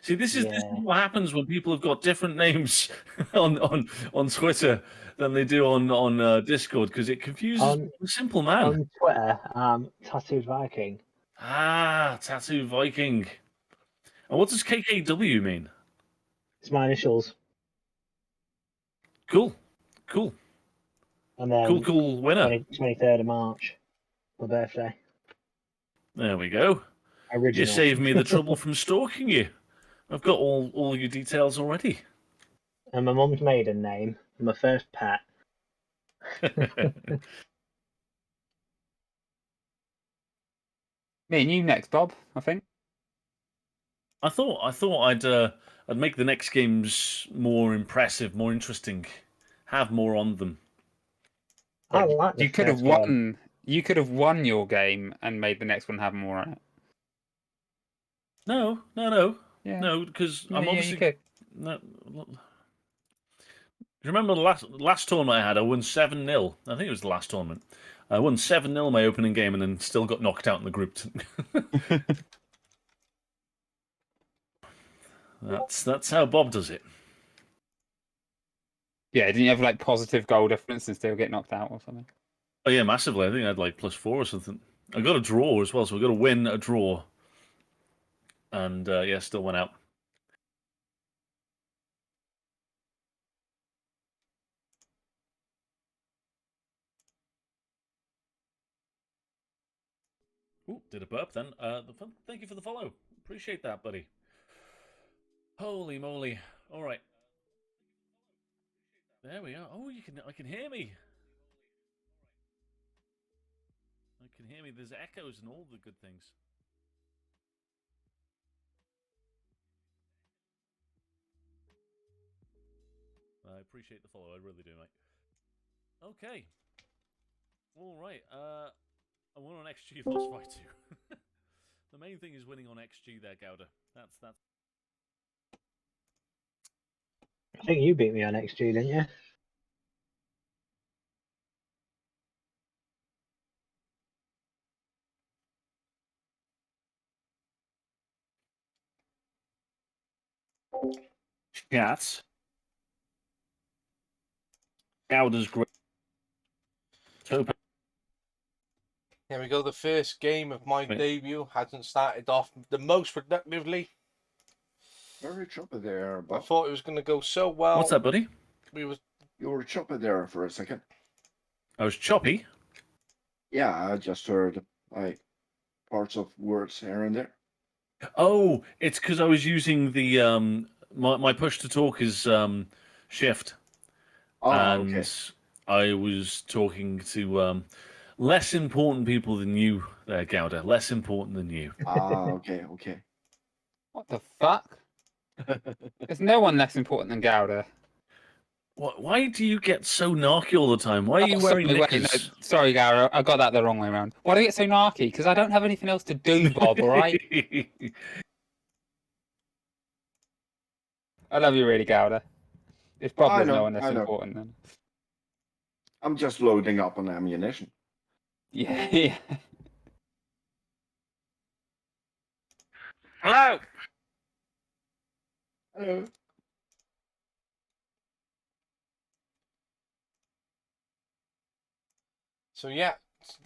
See, this is Yeah. what happens when people have got different names on Twitter than they do on Discord, because it confuses On the simple man. on Twitter, Tattooed Viking. Ah, Tattoo Viking. And what does KKW mean? It's my initials. Cool. Cool. And then Cool winner. 23rd of March, my birthday. There we go. Original. You saved me the trouble from stalking you. I've got all your details already. And my mum's maiden name, and my first pet. Me and you next, Bob, I think. I thought I'd make the next games more impressive, more interesting, have more on them. I like the You could have first game. won. You could have won your game and made the next one have more on it. No, Yeah. no, because Yeah, I'm yeah, you obviously could. no. You remember the last tournament I had? I won 7-0. I think it was the last tournament. I won 7-0 my opening game, and then still got knocked out in the group. That's how Bob does it. Yeah, didn't you have like positive goal difference and still get knocked out or something? Oh yeah, massively. I think I had like +4 or something. I got a draw as well, so I got a win, a draw, and yeah, still went out. Ooh, did a burp then. Thank you for the follow. Appreciate that, buddy. Holy moly! All right, there we are. Oh, I can hear me. I can hear me. There's echoes and all the good things. I appreciate the follow. I really do, mate. Okay. All right. I won on XG, lost by 2. The main thing is winning on XG there, Gouda. That's. I think you beat me on XG, didn't you? Cats. Gouda's great. Topa. Here we go. The first game of my debut hasn't started off the most productively. Very choppy there, I Bob. thought it was going to go so well. What's that, buddy? You were choppy there for a second. I was choppy. Yeah, I just heard like parts of words here and there. Oh, it's because I was using the my push to talk is shift, and Okay. I was talking to less important people than you there, Gouda. Less important than you. Okay. What the fuck? There's no one less important than Gouda. Why do you get so narky all the time? Why are you wearing knickers? Sorry, Gouda. I got that the wrong way around. Why do I get so narky? Because I don't have anything else to do, Bob, all right? I love you really, Gouda. It's probably no one less important then. I'm just loading up on ammunition. Yeah. Hello. Hello. So yeah,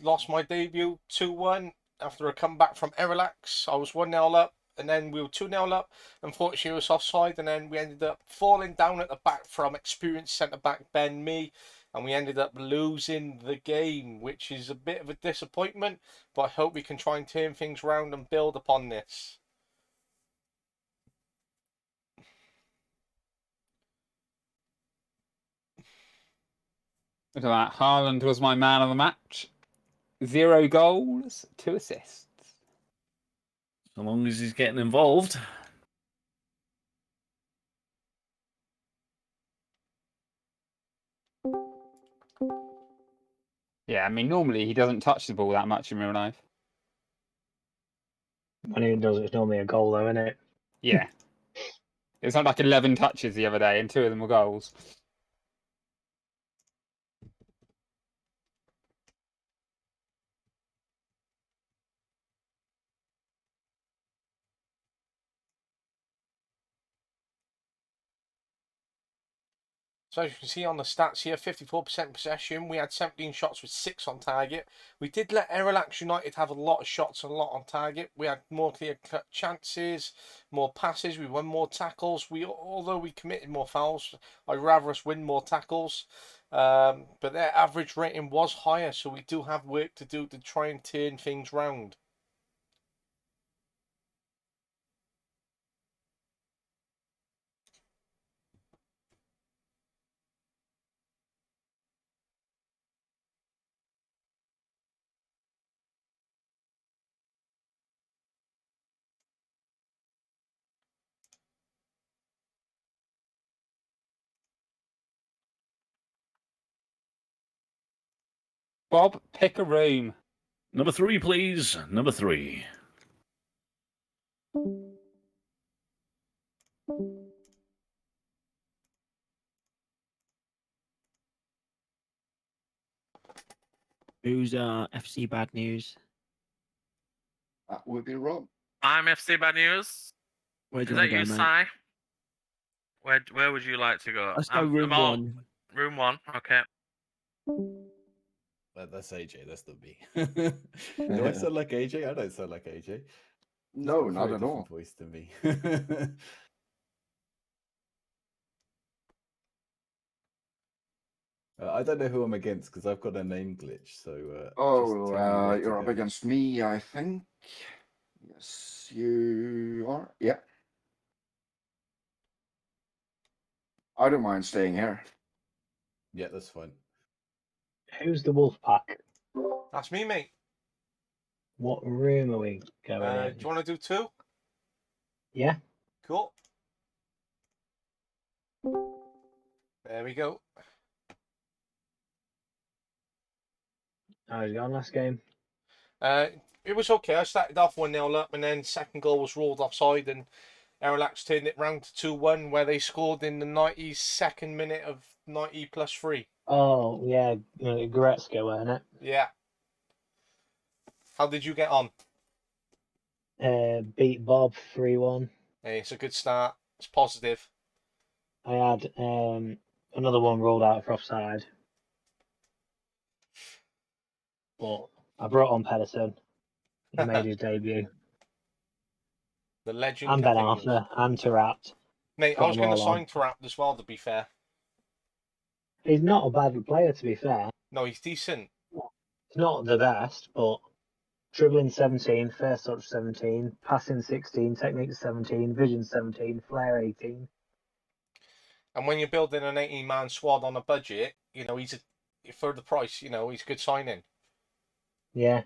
lost my debut 2-1 after a comeback from Erelax. I was 1-0 up, and then we were 2-0 up. Unfortunately, it was offside, and then we ended up falling down at the back from experienced centre back Ben Mee, and we ended up losing the game, which is a bit of a disappointment. But I hope we can try and turn things around and build upon this. Look at that. Haaland was my man of the match. 0 goals, 2 assists. So long as he's getting involved. Yeah, I mean, normally he doesn't touch the ball that much in real life. When he does, it's normally a goal, though, isn't it? Yeah. It was not like 11 touches the other day, and 2 of them were goals. So as you can see on the stats here, 54% possession. We had 17 shots with 6 on target. We did let Erelax United have a lot of shots and a lot on target. We had more clear-cut chances, more passes. We won more tackles. Although we committed more fouls, I'd rather us win more tackles. But their average rating was higher, so we do have work to do to try and turn things round. Bob, pick a room. Number 3, please. Number 3. Who's FC Bad News? That would be Rob. I'm FC Bad News. Where do Is you that want you, to go, mate? Si? Where would you like to go? Let's go room I'm all- 1. Room 1, okay. That's AJ. That's not me. Do I sound like AJ? I don't sound like AJ. He's No, got a not very at different all. voice to me. I don't know who I'm against because I've got a name glitch. So just tell me where to You're up go. against me, I think. Yes, you are. Yeah. I don't mind staying here. Yeah, that's fine. Who's the wolf pack? That's me, mate. What room are we going Do in? you want to do 2? Yeah. Cool. There we go. How's it gone last game? It was okay. I started off 1-0 up, and then second goal was ruled offside, and Erelax turned it round to 2-1, where they scored in the 92nd minute of 90 plus 3. Oh, yeah, Goretzka, wasn't it? Yeah. How did you get on? Beat Bob 3-1. Hey, it's a good start. It's positive. I had another one ruled out for offside. But I brought on Pedersen. He made his debut. The legend And Ben continues. Arthur and Tarat. Mate, I Got was them going to all on. sign Tarat as well, to be fair. He's not a bad player, to be fair. No, he's decent. He's not the best, but dribbling 17, first touch 17, passing 16, technique 17, vision 17, flair 18. And when you're building an 18-man squad on a budget, for the price, he's a good signing. Yeah.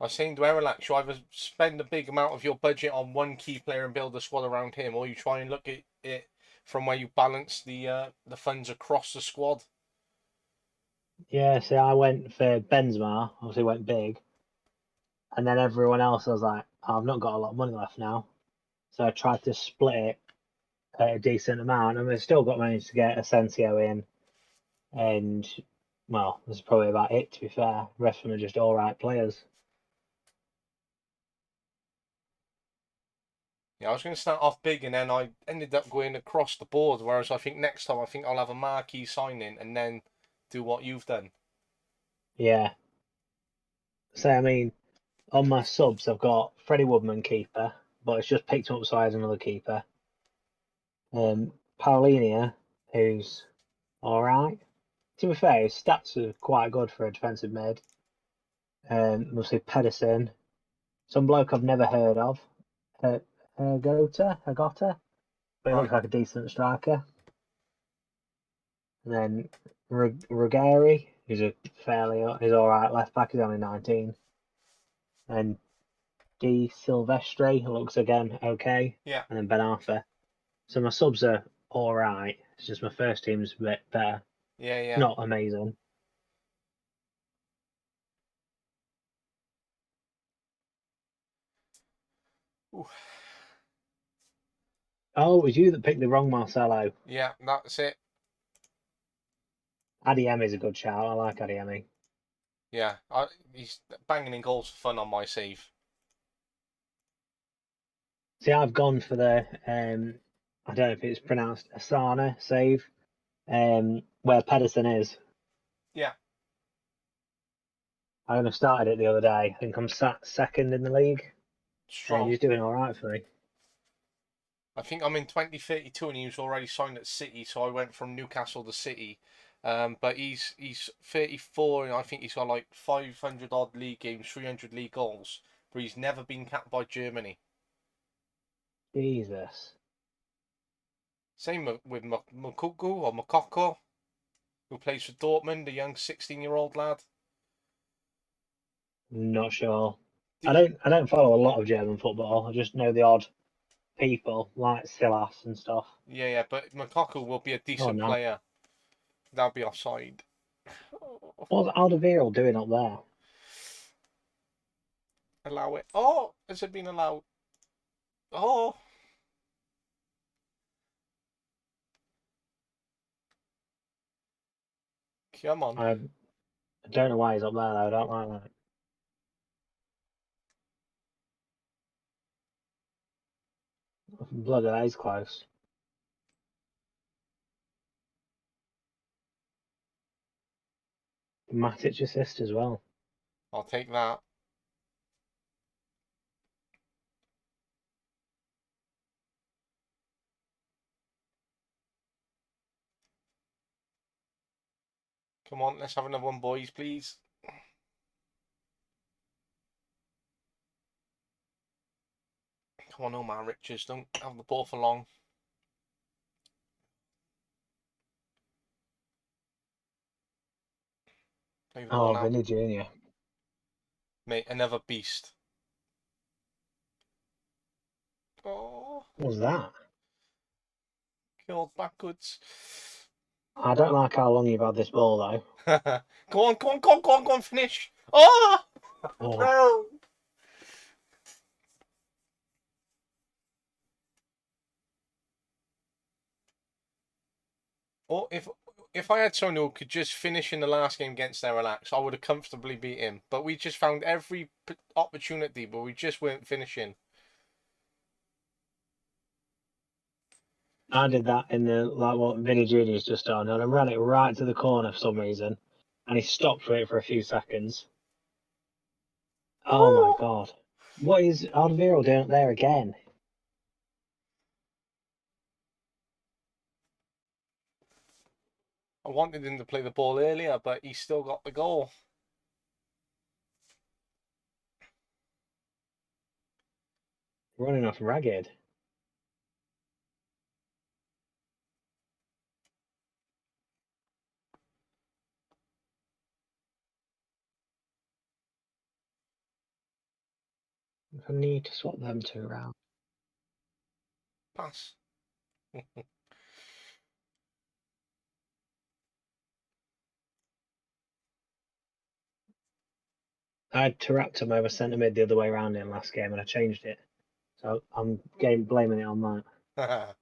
I was saying to Erelax, you either spend a big amount of your budget on one key player and build a squad around him, or you try and look at it from where you balance the funds across the squad. Yeah, so I went for Benzema, obviously went big. And then everyone else, I was like, I've not got a lot of money left now. So I tried to split it at a decent amount, and we've still managed to get Asensio in. And, well, this is probably about it, to be fair. The rest of them are just all right players. Yeah, I was going to start off big, and then I ended up going across the board. Whereas I think next time, I'll have a marquee signing and then do what you've done. Yeah. So, I mean, on my subs, I've got Freddie Woodman keeper, but it's just picked up side another keeper. Paulinia, who's all right. To be fair, his stats are quite good for a defensive mid. We'll see Pedersen, some bloke I've never heard of, Agota, but he looks like a decent striker. And then Ruggieri, who's he's all right left back. He's only 19. And Di Silvestre looks again okay. Yeah. And then Ben Arthur. So my subs are all right. It's just my first team's a bit better. Yeah, yeah. Not amazing. Ooh. Oh, it was you that picked the wrong Marcelo. Yeah, that's it. Adiemi's a good shout. I like Adiemi. Yeah, he's banging in goals for fun on my save. See, I've gone for the I don't know if it's pronounced Asana save, where Pedersen is. Yeah. I only started it the other day. I think I'm sat second in the league. Strong. He's doing all right for me. I think I'm in 2032 and he was already signed at City, so I went from Newcastle to City. But he's 34 and I think he's got like 500 odd league games, 300 league goals, but he's never been capped by Germany. Jesus. Same with Mokoko, who plays for Dortmund, a young 16-year-old lad. Not sure. I don't follow a lot of German football. I just know the odd people like Silas and stuff. Yeah, but Mokoko will be a decent player. That'll be offside. What's Alderweireld doing up there? Allow it. Oh, has it been allowed? Oh. Come on. I don't know why he's up there though. I don't like that. Bloody that is close. Matic assist as well. I'll take that. Come on, let's have another one, boys, please. Come on, Omar Richards, don't have the ball for long. Play the ball now. Vinny Jr. Mate, another beast. Oh. What was that? Killed backwards. I don't like how long you've had this ball though. Go on, finish. Oh! No! Or if I had someone who could just finish in the last game against their relax, I would have comfortably beat him. But we just found every opportunity, but we just weren't finishing. I did that in the what Vinny Jr.'s just done, and I ran it right to the corner for some reason, and he stopped for it for a few seconds. Oh my god! What is Alderweireld doing up there again? I wanted him to play the ball earlier, but he still got the goal. Running off ragged. I need to swap them two around. Pass. I had Taraptum over centre mid the other way around in last game, and I changed it. So I'm blaming it on that.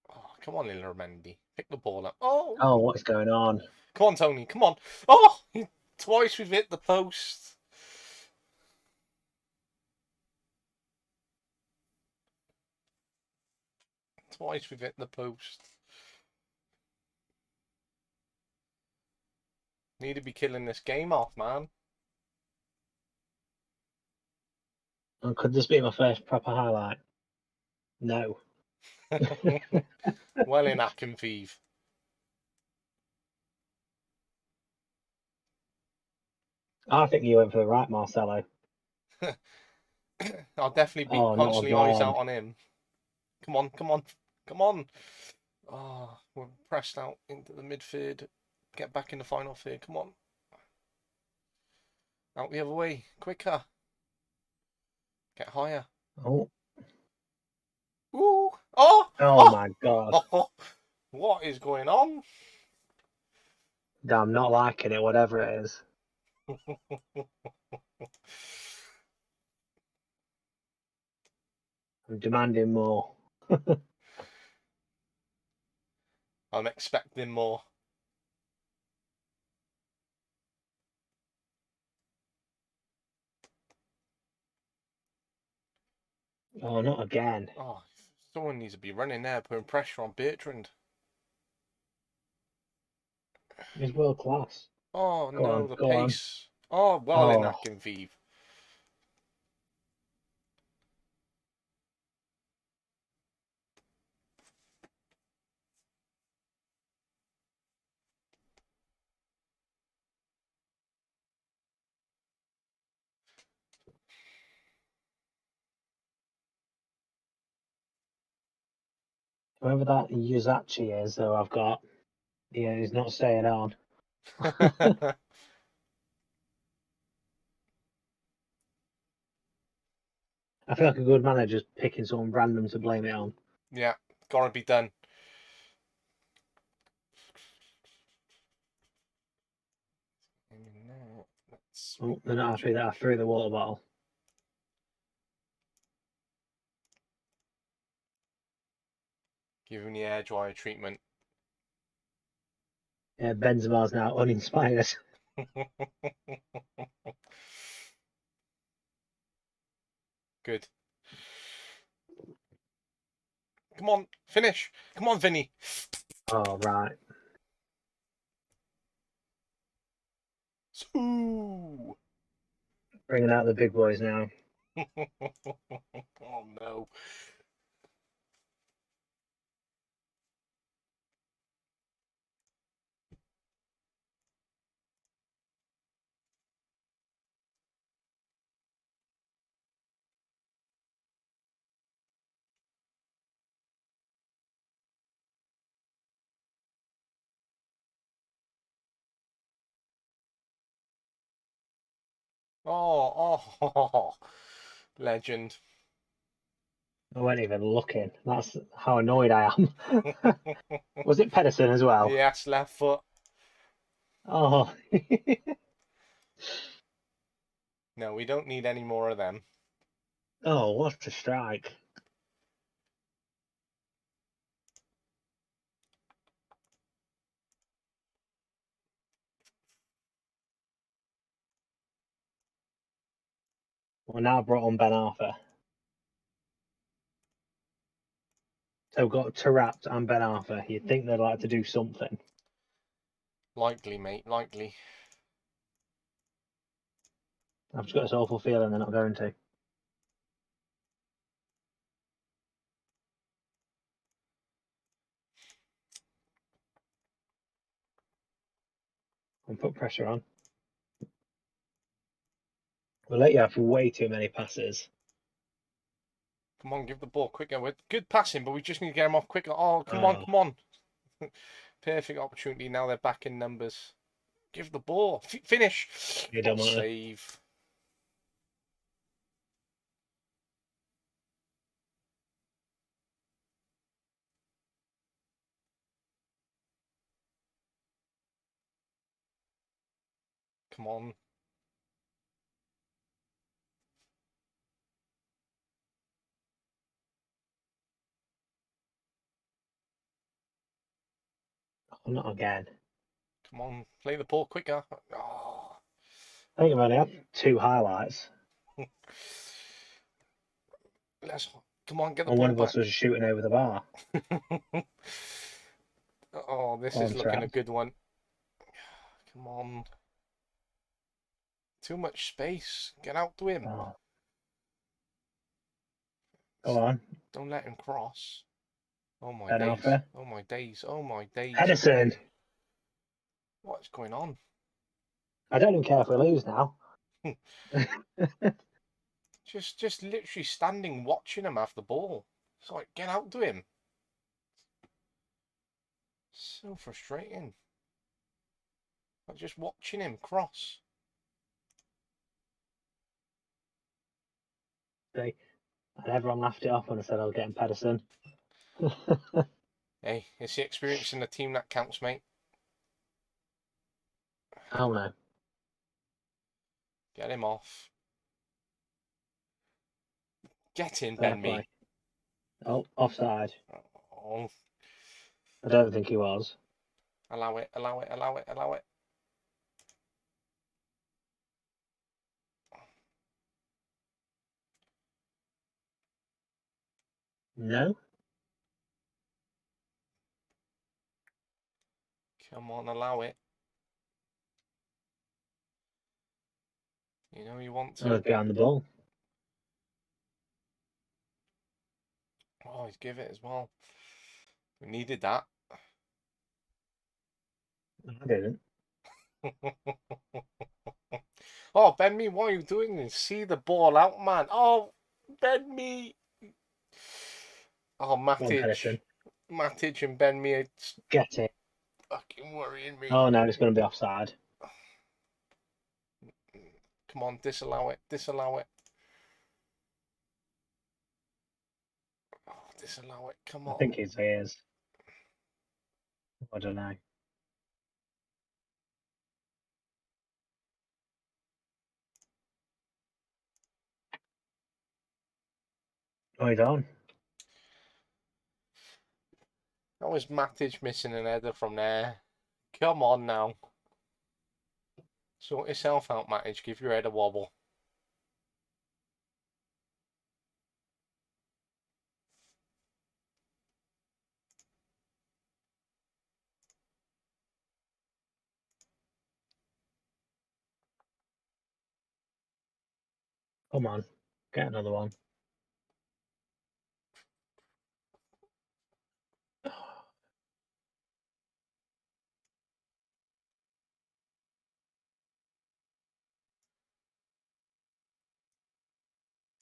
Oh, come on, Ilramendi. Pick the ball up. Oh! Oh, what's going on? Come on, Tony. Come on. Oh! Twice we've hit the post. Twice we've hit the post. Need to be killing this game off, man. And could this be my first proper highlight? No. Well in Akinfeeve. I think you went for the right Marcelo. I'll definitely be constantly eyes out on him. Come on, come on, come on. Oh, we're pressed out into the midfield. Get back in the final third. Come on. Out the other way. Quicker. Get higher. Oh. Ooh. Oh! Oh my god. Oh! What is going on? I'm not liking it, whatever it is. I'm demanding more. I'm expecting more. Oh, not again. Oh, someone needs to be running there, putting pressure on Bertrand. He's world class. Oh Go no, on, the go on. pace. Oh, well in Oh, that Vive. whoever that Yuzachi is, though, I've got. Yeah, he's not staying on. I feel like a good manager's picking someone random to blame it on. Yeah, gotta be done. Oh, they're not happy that I threw the water bottle. Give him the air dryer treatment. Yeah, Benzema's now uninspired. Good. Come on, finish. Come on, Vinny. Oh, right. Ooh. Bringing out the big boys now. Oh no. Oh, legend. I weren't even looking. That's how annoyed I am. Was it Pedersen as well? Yes, left foot. Oh. No, we don't need any more of them. Oh, what a strike. Well, now brought on Ben Arthur. So we've got Tarapt and Ben Arthur. You'd think they'd like to do something. Likely, mate, likely. I've just got this awful feeling they're not going to. And put pressure on. We'll let you have way too many passes. Come on, give the ball quicker. We're good passing, but we just need to get them off quicker. Oh, come on, come on. Perfect opportunity. Now they're back in numbers. Give the ball. Finish. You don't want to. Save. Come on. Oh, not again. Come on. Play the ball quicker. Oh. I think I've only had 2 highlights. Let's. Come on, get the And one ball of back. us was shooting over the bar. Oh, this is looking a good one. Come on. Too much space. Get out to him. Oh. Go on. Don't let him cross. Oh my Ben days. Arthur. Oh my days. Oh my days. Pedersen. What's going on? I don't even care if we lose now. Just literally standing watching him have the ball. It's like, get out to him. So frustrating. Like just watching him cross. And everyone laughed it off when I said I was getting Pedersen. Hey, it's the experience in the team that counts, mate. Oh no. Get him off. Get in, Fair Ben play. Me. Oh, offside. Oh, I don't think he was. allow it, allow it, allow it, allow it. No? Come on, allow it. You know you want I was to. behind the ball. Oh, he's give it as well. We needed that. I didn't. Oh, Ben Me, what are you doing? This? See the ball out, man. Oh, Ben Me. Oh, Come on, Matic. Pedersen. Matic and Ben Me, it's Get it. fucking worrying me. Oh no, it's going to be offside. Come on, disallow it, disallow it. Oh, disallow it, come I on. think he is. I don't know. Oh, he's on. How is Matic missing an header from there? Come on now. Sort yourself out, Matic. Give your head a wobble. Come on. Get another one.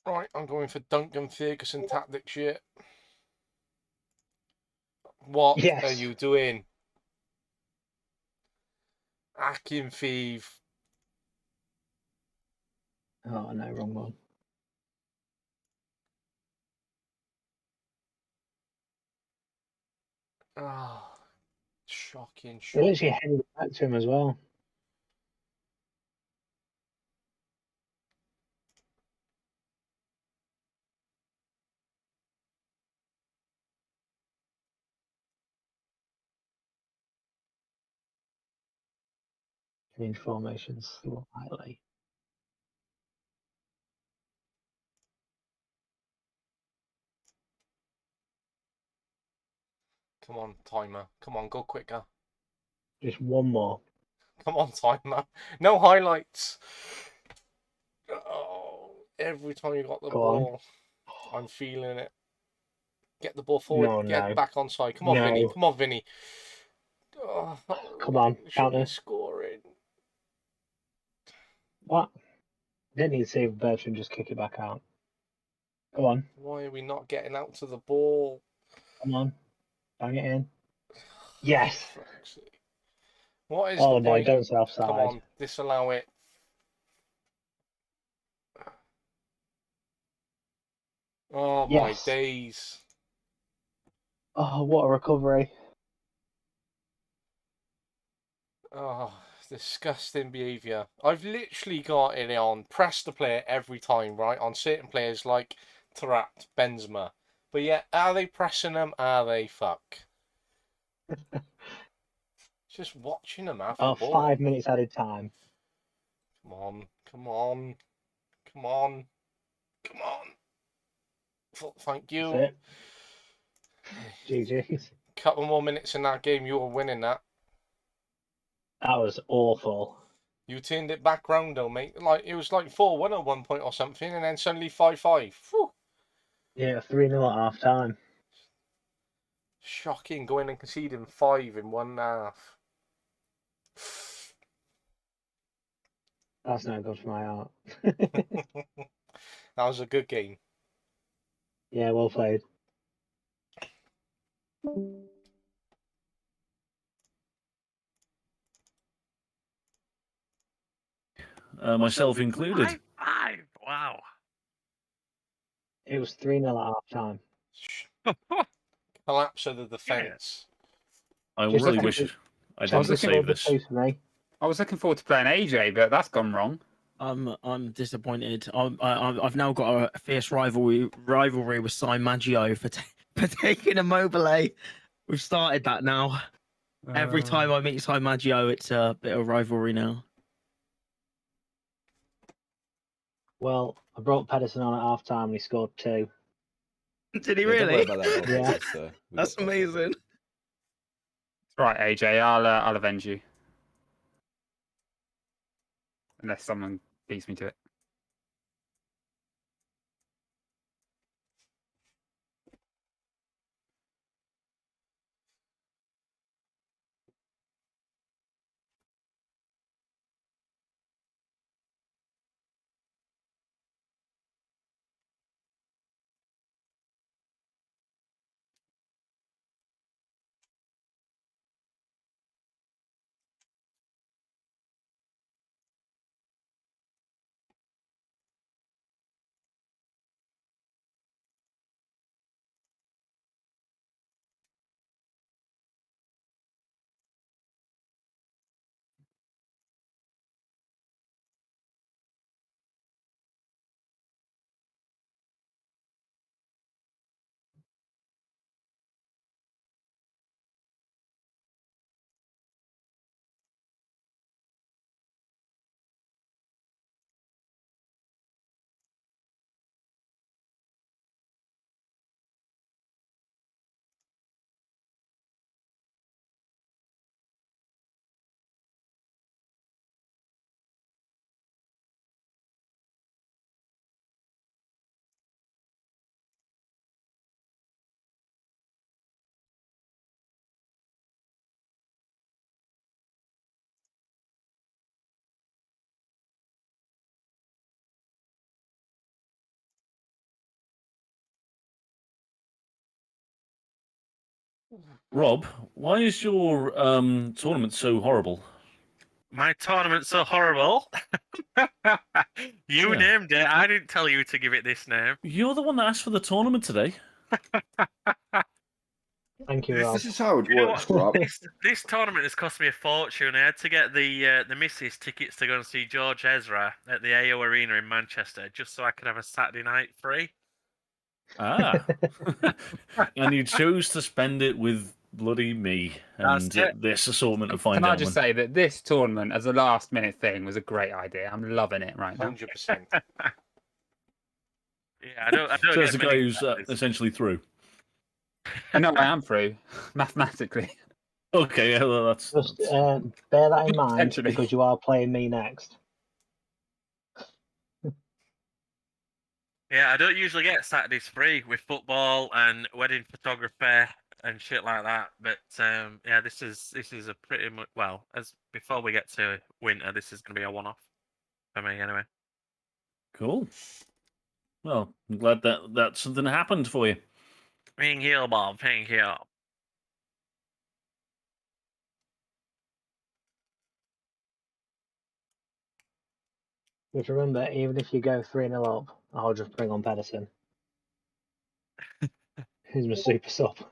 Right, I'm going for Duncan Ferguson tactics here. What Yes. are you doing? Akin thief. Oh no, wrong one. Ah, oh, shocking, They literally shocking. headed back to him as well. Change formations slightly. Come on, timer. Come on, go quicker. Just one more. Come on, timer. No highlights. Oh, every time you got the Go on. ball, I'm feeling it. Get the ball forward. No, Get no. back on side. Come on, No. Vinny. Come on, Vinny. Oh, Come on, should be counter. scoring. What? Didn't need to see Bertrand just kick it back out. Go on. Why are we not getting out to the ball? Come on. Bang it in. Yes. Fuck's sake. What is Oh the no, point? don't say offside. Come on, disallow it. Oh my Yes. days. Oh, what a recovery. Oh, disgusting behaviour. I've literally got it on press the player every time, right? On certain players like Tarat, Benzema. But yet, are they pressing them? Are they? Fuck. Just watching them have the Oh, ball. 5 minutes added time. Come on, come on, come on, come on. Thank you. That's it. GG's. Couple more minutes in that game, you were winning that. That was awful. You turned it back round though, mate. Like it was like 4-1 at one point or something, and then suddenly 5-5. Whew. Yeah, 3-0 at half time. Shocking, going and conceding 5 in 1.5. That's no good for my heart. That was a good game. Yeah, well played. Myself included. 5-5. Wow. It was 3-0 at half time. collapse of the defence. I Just really looking wish for- I I was didn't looking save the this. two for me. I was looking forward to playing AJ, but that's gone wrong. I'm disappointed. I've now got a fierce rivalry with Sai Maggio for taking a mobile. We've started that now. Every time I meet Sai Maggio, it's a bit of rivalry now. Well, I brought Pedersen on at half time and he scored 2. Did he Yeah, don't worry really? about that. Rob. Yeah. It's, we That's got past that bit. amazing. Right, AJ, I'll avenge you. Unless someone beats me to it. Rob, why is your tournament so horrible? My tournament's so horrible. You Yeah. named it. I didn't tell you to give it this name. You're the one that asked for the tournament today. Thank you, Rob. This is how it You know works, what? Rob. This tournament has cost me a fortune. I had to get the missus tickets to go and see George Ezra at the AO Arena in Manchester, just so I could have a Saturday night free. Ah. And you chose to spend it with bloody me and That's it. this assortment of fine Can I just gentlemen. say that this tournament as a last minute thing was a great idea. I'm loving it right now. 100%. Yeah, I don't So get that's the many guy who's Saturdays. essentially through. I know I am through, mathematically. Okay, yeah, well, Just that's bear that in mind Potentially. because you are playing me next. Yeah, I don't usually get Saturdays free with football and wedding photography and shit like that. But yeah, this is a pretty much as before we get to winter, this is going to be a one-off for me anyway. cool. Well, I'm glad that something happened for you. Thank you, Bob. Thank you. Just remember, even if you go 3-0 up, I'll just bring on Pedersen. He's my super sub. I'm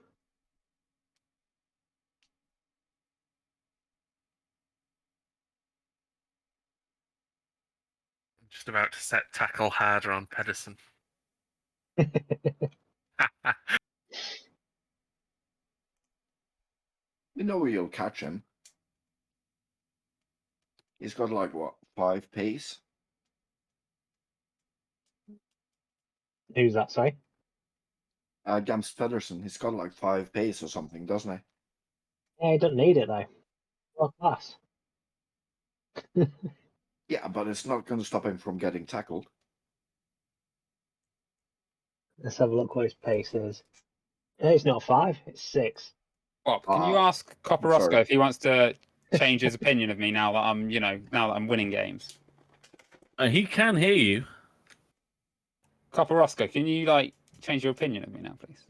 just about to set tackle harder on Pedersen. You know where you'll catch him. He's got like what, 5 pace? Who's that, sorry? Against Pedersen, he's got like 5 pace or something, doesn't he? Yeah, he doesn't need it though. World class. Yeah, but it's not going to stop him from getting tackled. Let's have a look what his pace is. It's not 5, it's 6. Bob, can you ask Copper sorry. Roscoe if he wants to change his opinion of me now that I'm, now that I'm winning games? He can hear you. Copper Roscoe, can you change your opinion of me now, please?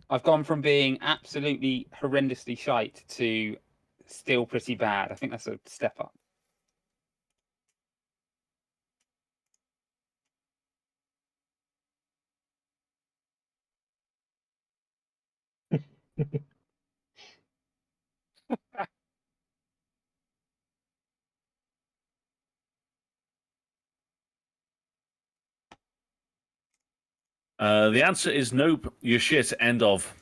I've gone from being absolutely horrendously shite to still pretty bad. I think that's a step up. The answer is nope. You're shit. End of.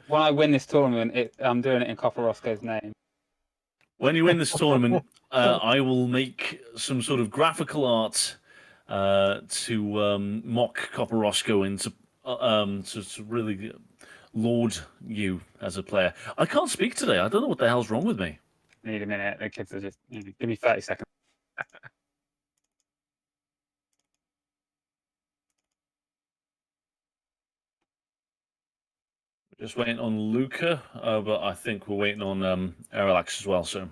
When I win this tournament, I'm doing it in Copper Roscoe's name. When you win this tournament, I will make some sort of graphical art to mock Copper Roscoe and to really laud you as a player. I can't speak today. I don't know what the hell's wrong with me. Need a minute. The kids are just give me 30 seconds. Just waiting on Luca, but I think we're waiting on Erelax as well. So.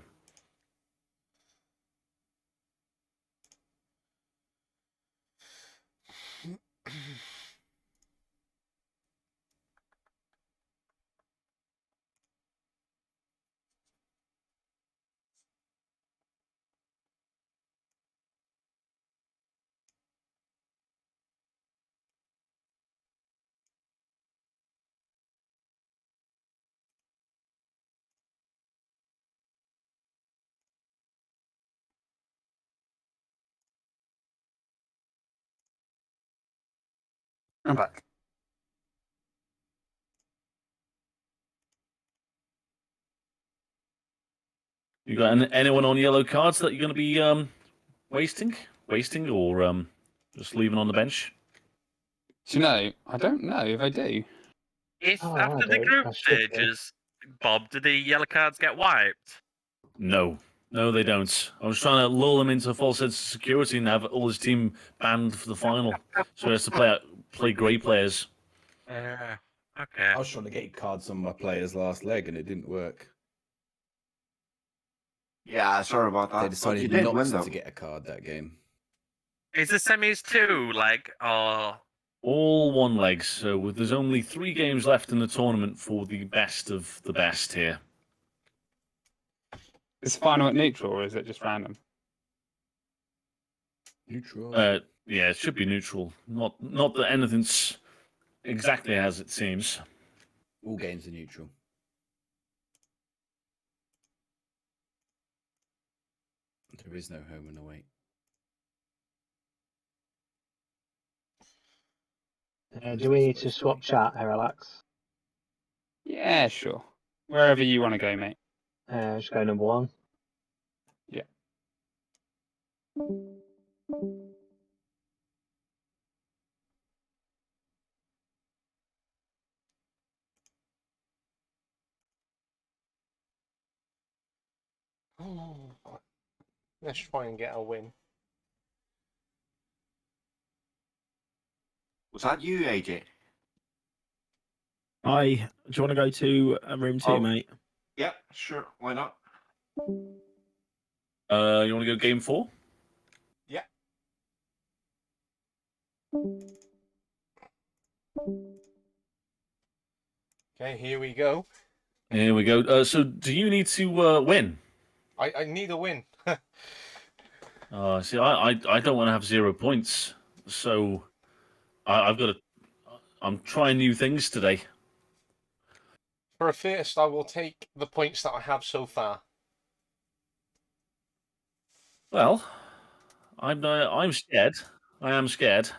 I'm back. You got anyone on yellow cards that you're going to be wasting, or just leaving on the bench? Do you know? I don't know if I do. If Oh, after I the do. group I should do. stages, Bob, do the yellow cards get wiped? No, they don't. I was trying to lull him into a false sense of security and have all his team banned for the final, so he has to play grey players. Okay. I was trying to get cards on my player's last leg and it didn't work. Yeah, sorry about that. They But decided you did not win, though. to get a card that game. Is the semis 2 leg or? All one legs, so there's only 3 games left in the tournament for the best of the best here. Is the final at neutral or is it just random? Neutral. Yeah, it should be neutral. Not that anything's exactly as it seems. All games are neutral. There is no home and away. Do we need to swap chat, Relax? Yeah, sure. Wherever you want to go, mate. Just go number 1. Yeah. Let's try and get a win. Was that you, AJ? Hi, do you want to go to room 2, mate? Yeah, sure. Why not? You want to go game 4? Yeah. Okay, here we go. Here we go. So, do you need to win? I need a win. See, I don't want to have 0 points, so I've got to. I'm trying new things today. For a first, I will take the points that I have so far. Well, I'm scared. I am scared.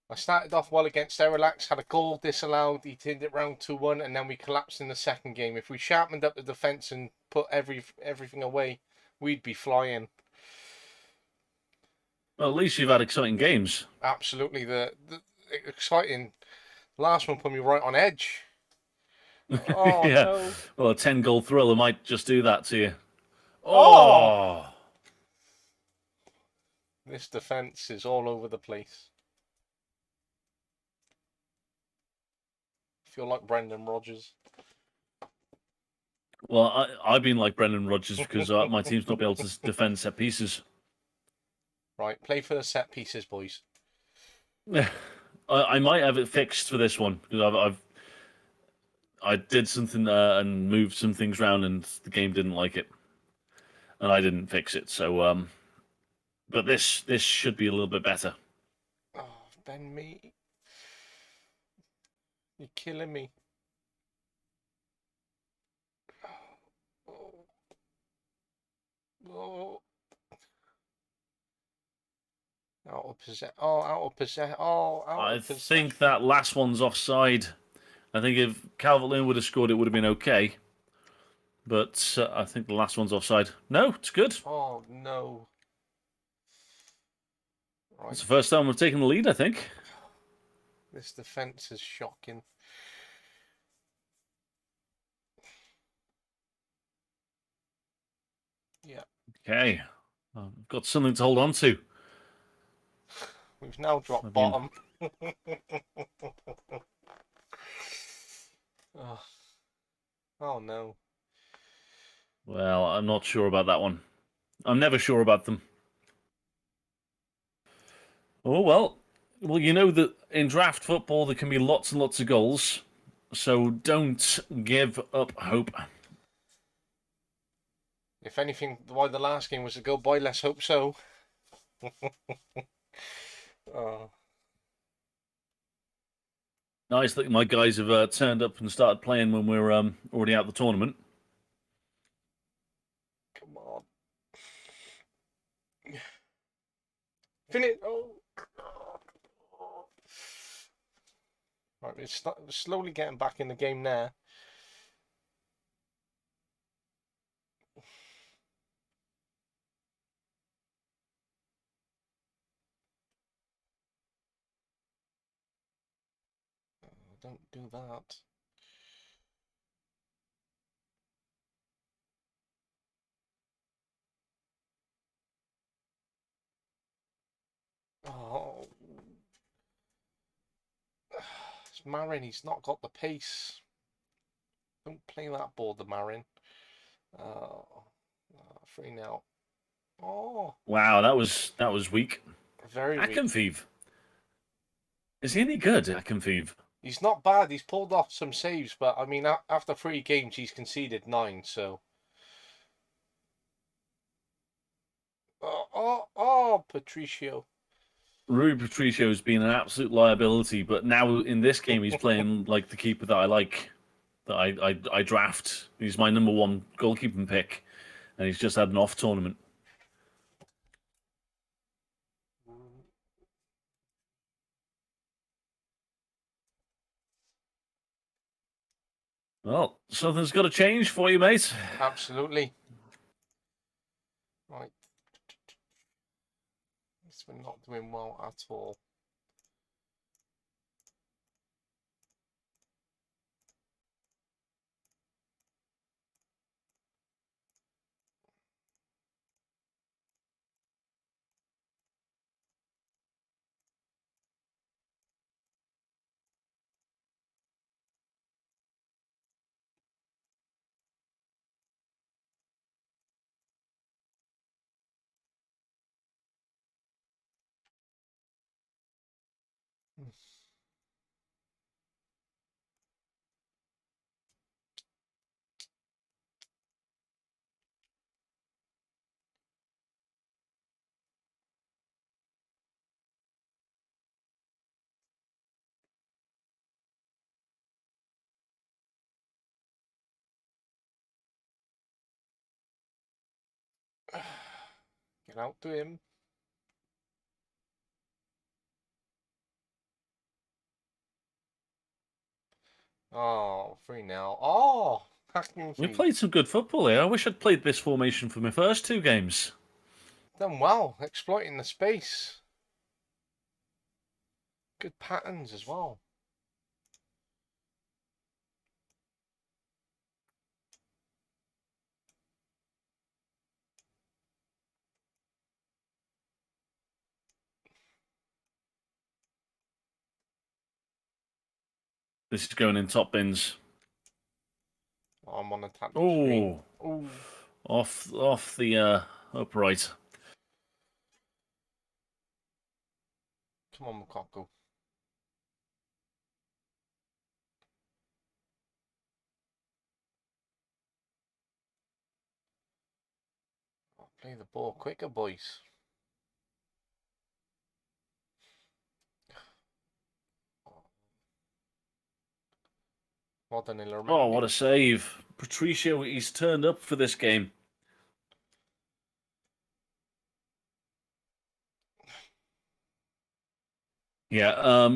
I started off well against Erelax, had a goal disallowed, he turned it round 2-1, and then we collapsed in the second game. If we sharpened up the defence and put everything away, we'd be flying. Well, at least you've had exciting games. Absolutely. The exciting last one put me right on edge. Oh, yeah. no. Well, a 10-goal thriller might just do that to you. Oh! This defence is all over the place. I feel like Brendan Rodgers. Well, I've been like Brendan Rodgers because my team's not been able to defend set pieces. Right, play for the set pieces, boys. I might have it fixed for this one because I did something and moved some things around and the game didn't like it, and I didn't fix it. So, but this should be a little bit better. Oh, then me. You're killing me. Oh. Out of possession. Oh, out of possession. Oh, out I of possession. think that last one's offside. I think if Calvert-Lewin would have scored, it would have been okay. But I think the last one's offside. No, it's good. Oh, no. Right. It's the first time we've taken the lead, I think. This defence is shocking. Yeah. Okay. I've got something to hold on to. We've now dropped I mean- bottom. Oh. Oh, no. Well, I'm not sure about that one. I'm never sure about them. Oh, well. Well, you know that in draft football there can be lots and lots of goals. So don't give up hope. If anything, why the last game was a go by, let's hope so. Oh. Nice that my guys have turned up and started playing when we're already out the tournament. Come on. Finish. Oh. Right, it's slowly getting back in the game now. Oh, don't do that. Oh. It's Marin, he's not got the pace. Don't play that ball, the Marin. 3-0. Oh, Wow, that was weak. very weak. Akinfeev. Is he any good, Akinfeev? He's not bad. He's pulled off some saves, but I mean, after 3 games, he's conceded 9. So, Patricio. Rui Patricio's been an absolute liability, but now in this game he's playing like the keeper that I like, that I draft. He's my number 1 goalkeeping pick, and he's just had an off tournament. Well, something's got to change for you, mate. Absolutely. Right. We're not doing well at all. Get out to him. Oh, 3-0. Oh, We played some good football here. I wish I'd played this formation for my first 2 games. Done well, exploiting the space. Good patterns as well. This is going in top bins. I'm on a tap Oh, screen. Ooh. off the upright. Come on, Lukaku. Play the ball quicker, boys. Well done, Hillary. Oh, what a save. Patricio, he's turned up for this game. Yeah,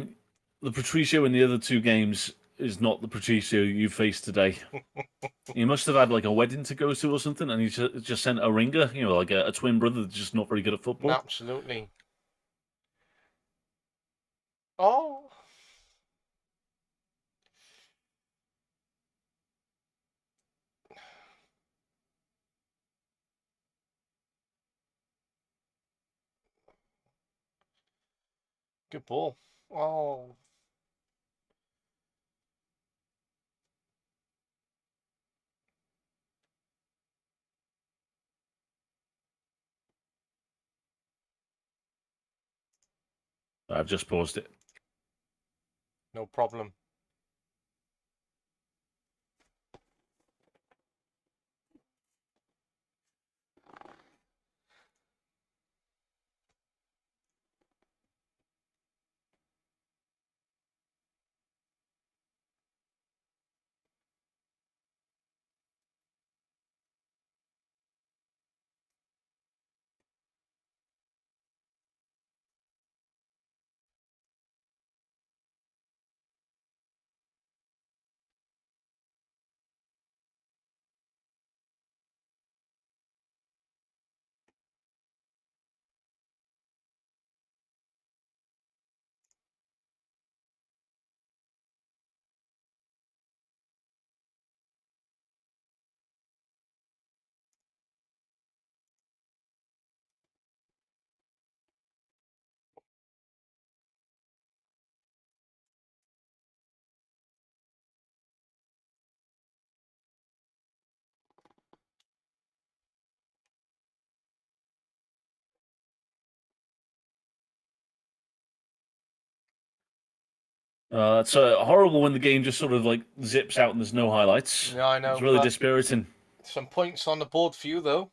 the Patricio in the other two games is not the Patricio you faced today. He must have had like a wedding to go to or something, and he just sent a ringer, like a twin brother that's just not very good at football. Absolutely. Oh. Good ball. Oh. I've just paused it. No problem. It's horrible when the game just sort of like zips out and there's no highlights. Yeah, I know. It's really but dispiriting. Some points on the board for you, though.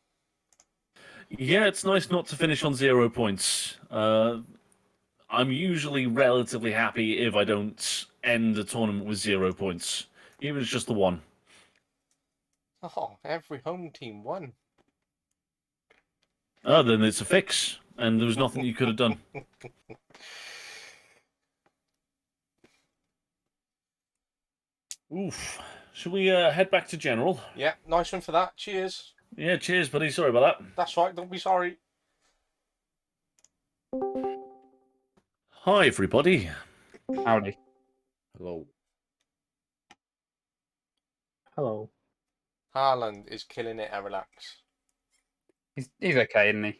Yeah, it's nice not to finish on 0 points. I'm usually relatively happy if I don't end the tournament with 0 points, even if it's just the one. Oh, every home team won. Oh, then it's a fix, and there was nothing you could have done. Oof. Shall we head back to general? Yeah, nice one for that. Cheers. Yeah, cheers, buddy. Sorry about that. That's right. Don't be sorry. Hi, everybody. Howdy. Hello. Hello. Haaland is killing it at Relax. He's okay, isn't he?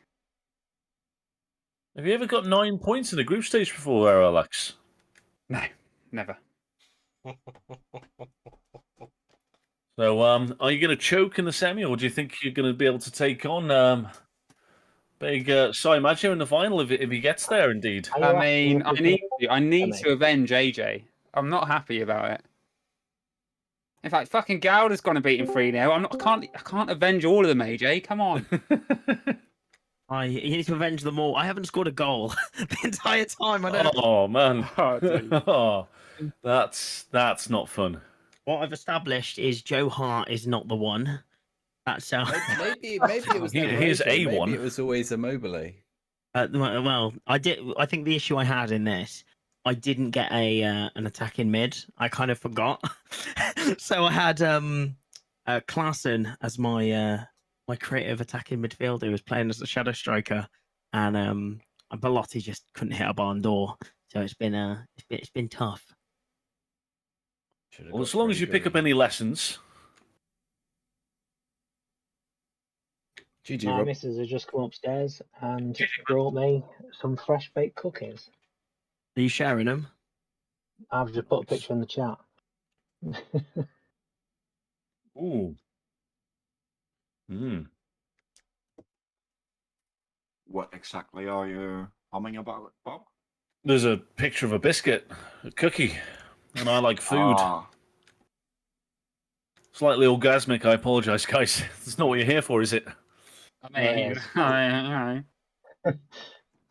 Have you ever got 9 points in the group stage before, Alex? No, never. So, are you going to choke in the semi, or do you think you're going to be able to take on big Sai Maggio in the final if he gets there? Indeed. Are you I mean, asking I need Emmy? to avenge AJ. I'm not happy about it. In fact, fucking Gowder's gone and beat him 3-0. I can't avenge all of them, AJ. Come on. You need to avenge them all. I haven't scored a goal the entire time. I don't. Oh man, Oh, dude. oh, that's not fun. What I've established is Joe Hart is not the one. That's Maybe it was never Here's AJ. A1. Maybe it was always Immobile. well, I did. I think the issue I had in this, I didn't get an attack in mid. I kind of forgot, so I had Klaassen as my my creative attacking midfielder who was playing as a shadow striker, and Belotti just couldn't hit a barn door. So it's been tough. Well, as long as you pick up any lessons. GG, My Rob. missus has just come upstairs and brought me some fresh baked cookies. Are you sharing them? I've just put a picture in the chat. Ooh. Hmm. What exactly are you humming about, Bob? There's a picture of a biscuit, a cookie, and I like food. Ah, Slightly orgasmic. I apologize, guys. That's not what you're here for, is it? I mean, Yes.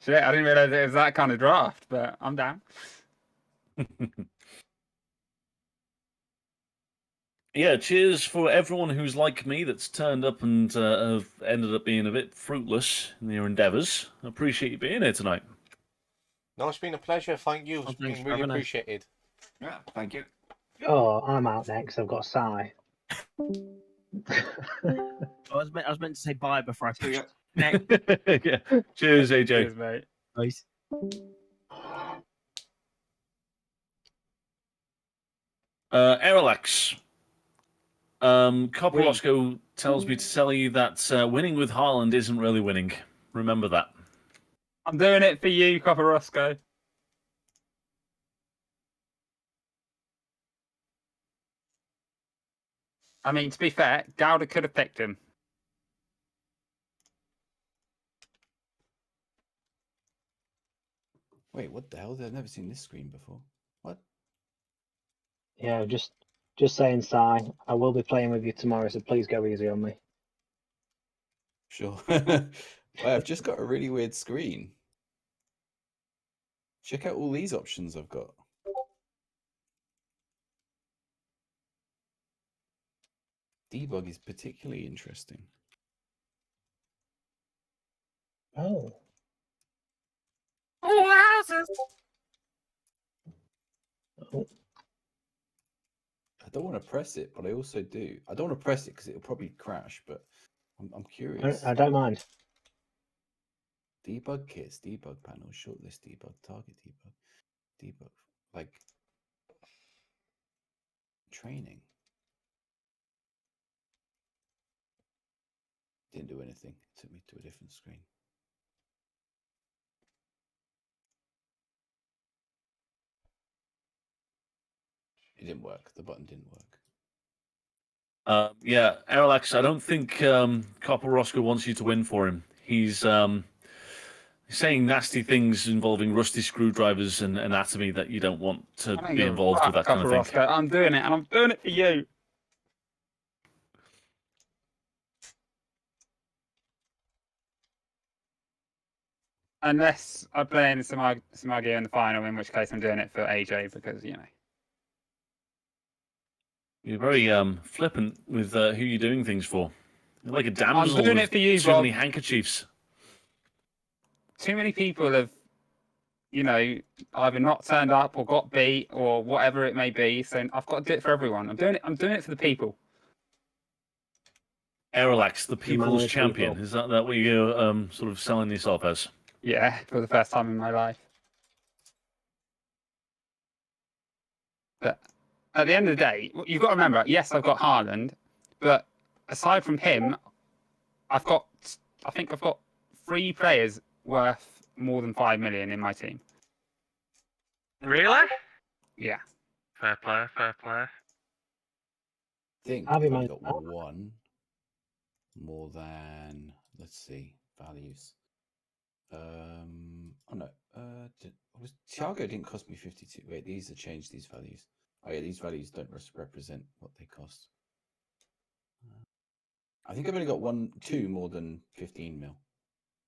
shit, I didn't realise it was that kind of draft, but I'm down. yeah, cheers for everyone who's like me that's turned up and have ended up being a bit fruitless in your endeavours. I appreciate you being here tonight. No, it's been a pleasure. Thank you. It's Oh, thanks been for really having us. appreciated. Yeah, thank you. Oh, I'm out next. I've got Sai. I was meant to say bye before I See ya. pushed next. Yeah. Cheers, AJ. Cheers, mate. Nice. Erelax. Copper Roscoe tells me to tell you that winning with Haaland isn't really winning. Remember that. I'm doing it for you, Copper Roscoe. I mean, to be fair, Gouda could have picked him. Wait, what the hell? I've never seen this screen before. What? Yeah, just saying, Sai. I will be playing with you tomorrow, so please go easy on me. Sure. Wait, I've just got a really weird screen. Check out all these options I've got. Debug is particularly interesting. Oh. Oh. I don't want to press it, but I also do. I don't want to press it because it'll probably crash, but I'm curious. I don't mind. Debug kits, debug panel, shortlist debug, target debug, like training. Didn't do anything. It took me to a different screen. It didn't work. The button didn't work. Yeah, Erelax, I don't think Copper Roscoe wants you to win for him. He's saying nasty things involving rusty screwdrivers and anatomy that you don't want to I don't be give a involved fuck, with that kind Copper of thing. Roscoe. I'm doing it, and I'm doing it for you. Unless I play in Samagi in the final, in which case I'm doing it for AJ because, you know. You're very flippant with who you're doing things for. You're like a damsel I'm doing with it for you, too Bob. many handkerchiefs. Too many people have, you know, either not turned up or got beat or whatever it may be. So I've got to do it for everyone. I'm doing it for the people. Erelax, the You're people's manly champion. people. Is that what you're sort of selling yourself as? Yeah, for the first time in my life. But at the end of the day, you've got to remember, yes, I've got Haaland, but aside from him, I think I've got 3 players worth more than 5 million in my team. Really? Yeah. Fair play, fair play. I think Have you I've only managed got one more than, let's see, values. Oh no, Thiago didn't cost me 52. Wait, these have changed these values. Oh yeah, these values don't represent what they cost. I think I've only got 2 more than 15 mil.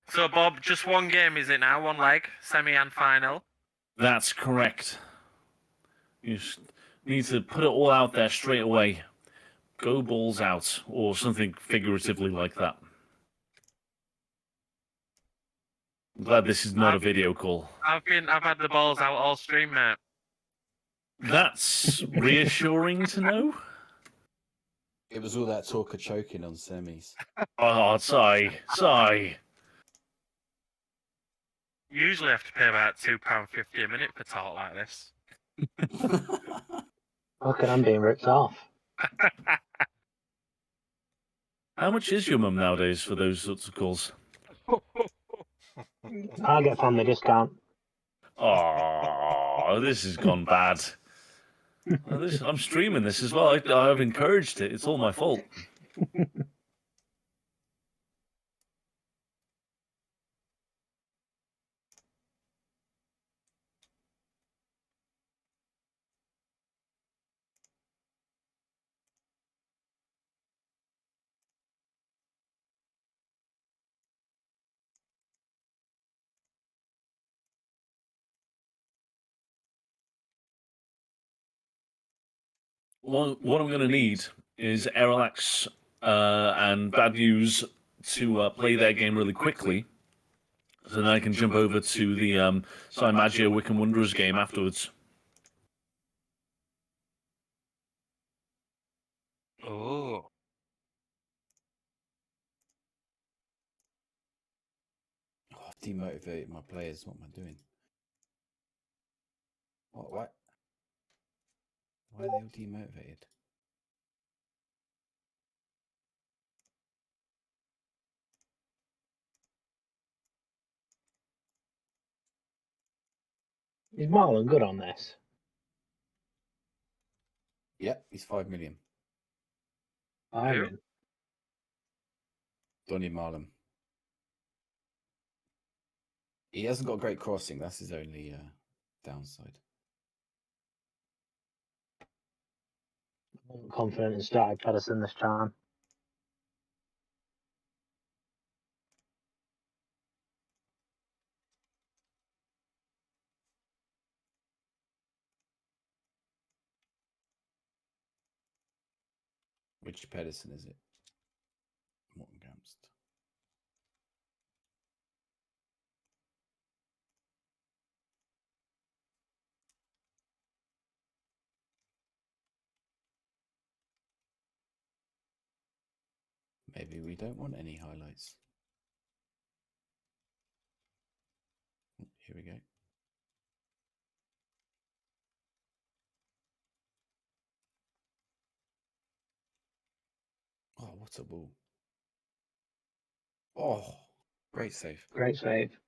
So, Bob, just one game, is it now? One leg, semi and final? That's correct. You need to put it all out there straight away. Go balls out, or something figuratively like that. I'm glad this is not a video call. I've had the balls out all stream, mate. That's reassuring to know. It was all that talk of choking on semis. Oh, sigh. Usually have to pay about £2.50 a minute for talk like this. Okay, I'm being ripped off. How much is your mum nowadays for those sorts of calls? I get family discount. Oh, this has gone bad. I'm streaming this as well. I've encouraged it. It's all my fault. What I'm going to need is Erlax and Bad News to play their game really quickly, so then I can jump over to the Magia Wiccan Wanderers game afterwards. Oh. Oh, I've demotivated my players. What am I doing? What? Why are they all demotivated? Is Marlon good on this? Yep, he's 5 million. Iron. Donny Marlon. He hasn't got great crossing. That's his only downside. I'm confident in starting Pedersen this time. Which Pedersen is it? Morton Gamst. Maybe we don't want any highlights. Here we go. Oh, what a ball. Oh, great save. Great save.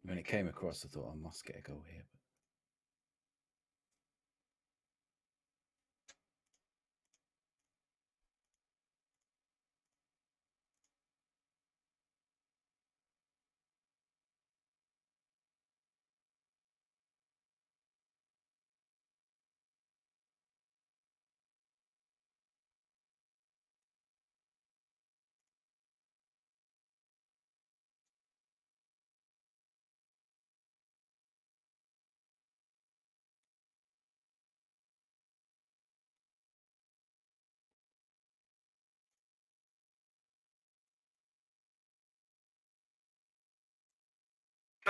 When it came across, I thought I must get a goal here.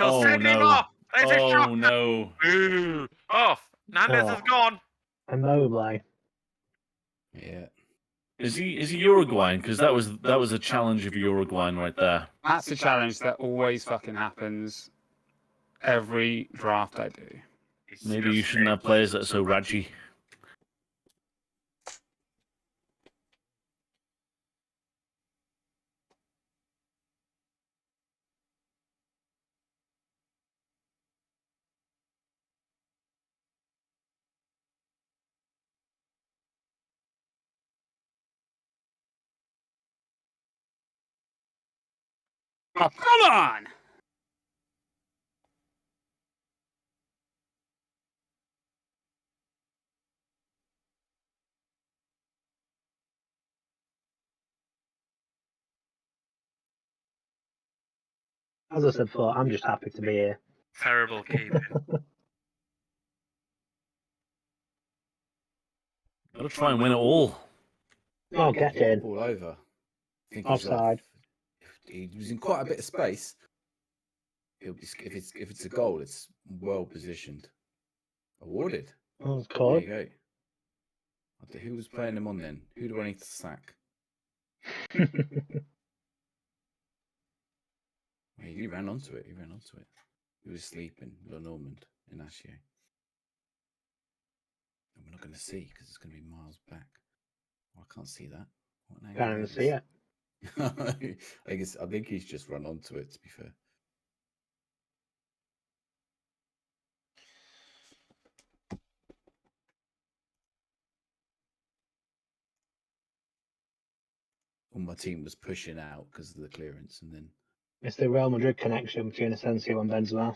Oh Send him no! off! There's a Oh shot! no! Ooh, off! Nandes Oh. is gone! Immobile. Yeah. Is he Uruguayan? Because that was a challenge of Uruguayan right there. That's a challenge that always fucking happens every draft I do. Maybe you shouldn't have players that are so raggy. Oh, come on! As I said before, I'm just happy to be here. Terrible keeping. Gotta try and win it all. Oh, get in. Ball over. I think Offside. He was in quite a bit of space. If it's a goal, it's well positioned. Awarded. Oh, it's There called. you go. Who was playing him on then? Who do I need to sack? He ran onto it. He was sleeping, Normand in Asio. And we're not going to see because it's going to be miles back. Oh, I can't see that. What an Can't even see it. I think he's just run onto it, to be fair. All my team was pushing out because of the clearance, and then It's the Real Madrid connection between Asensio and Benzema.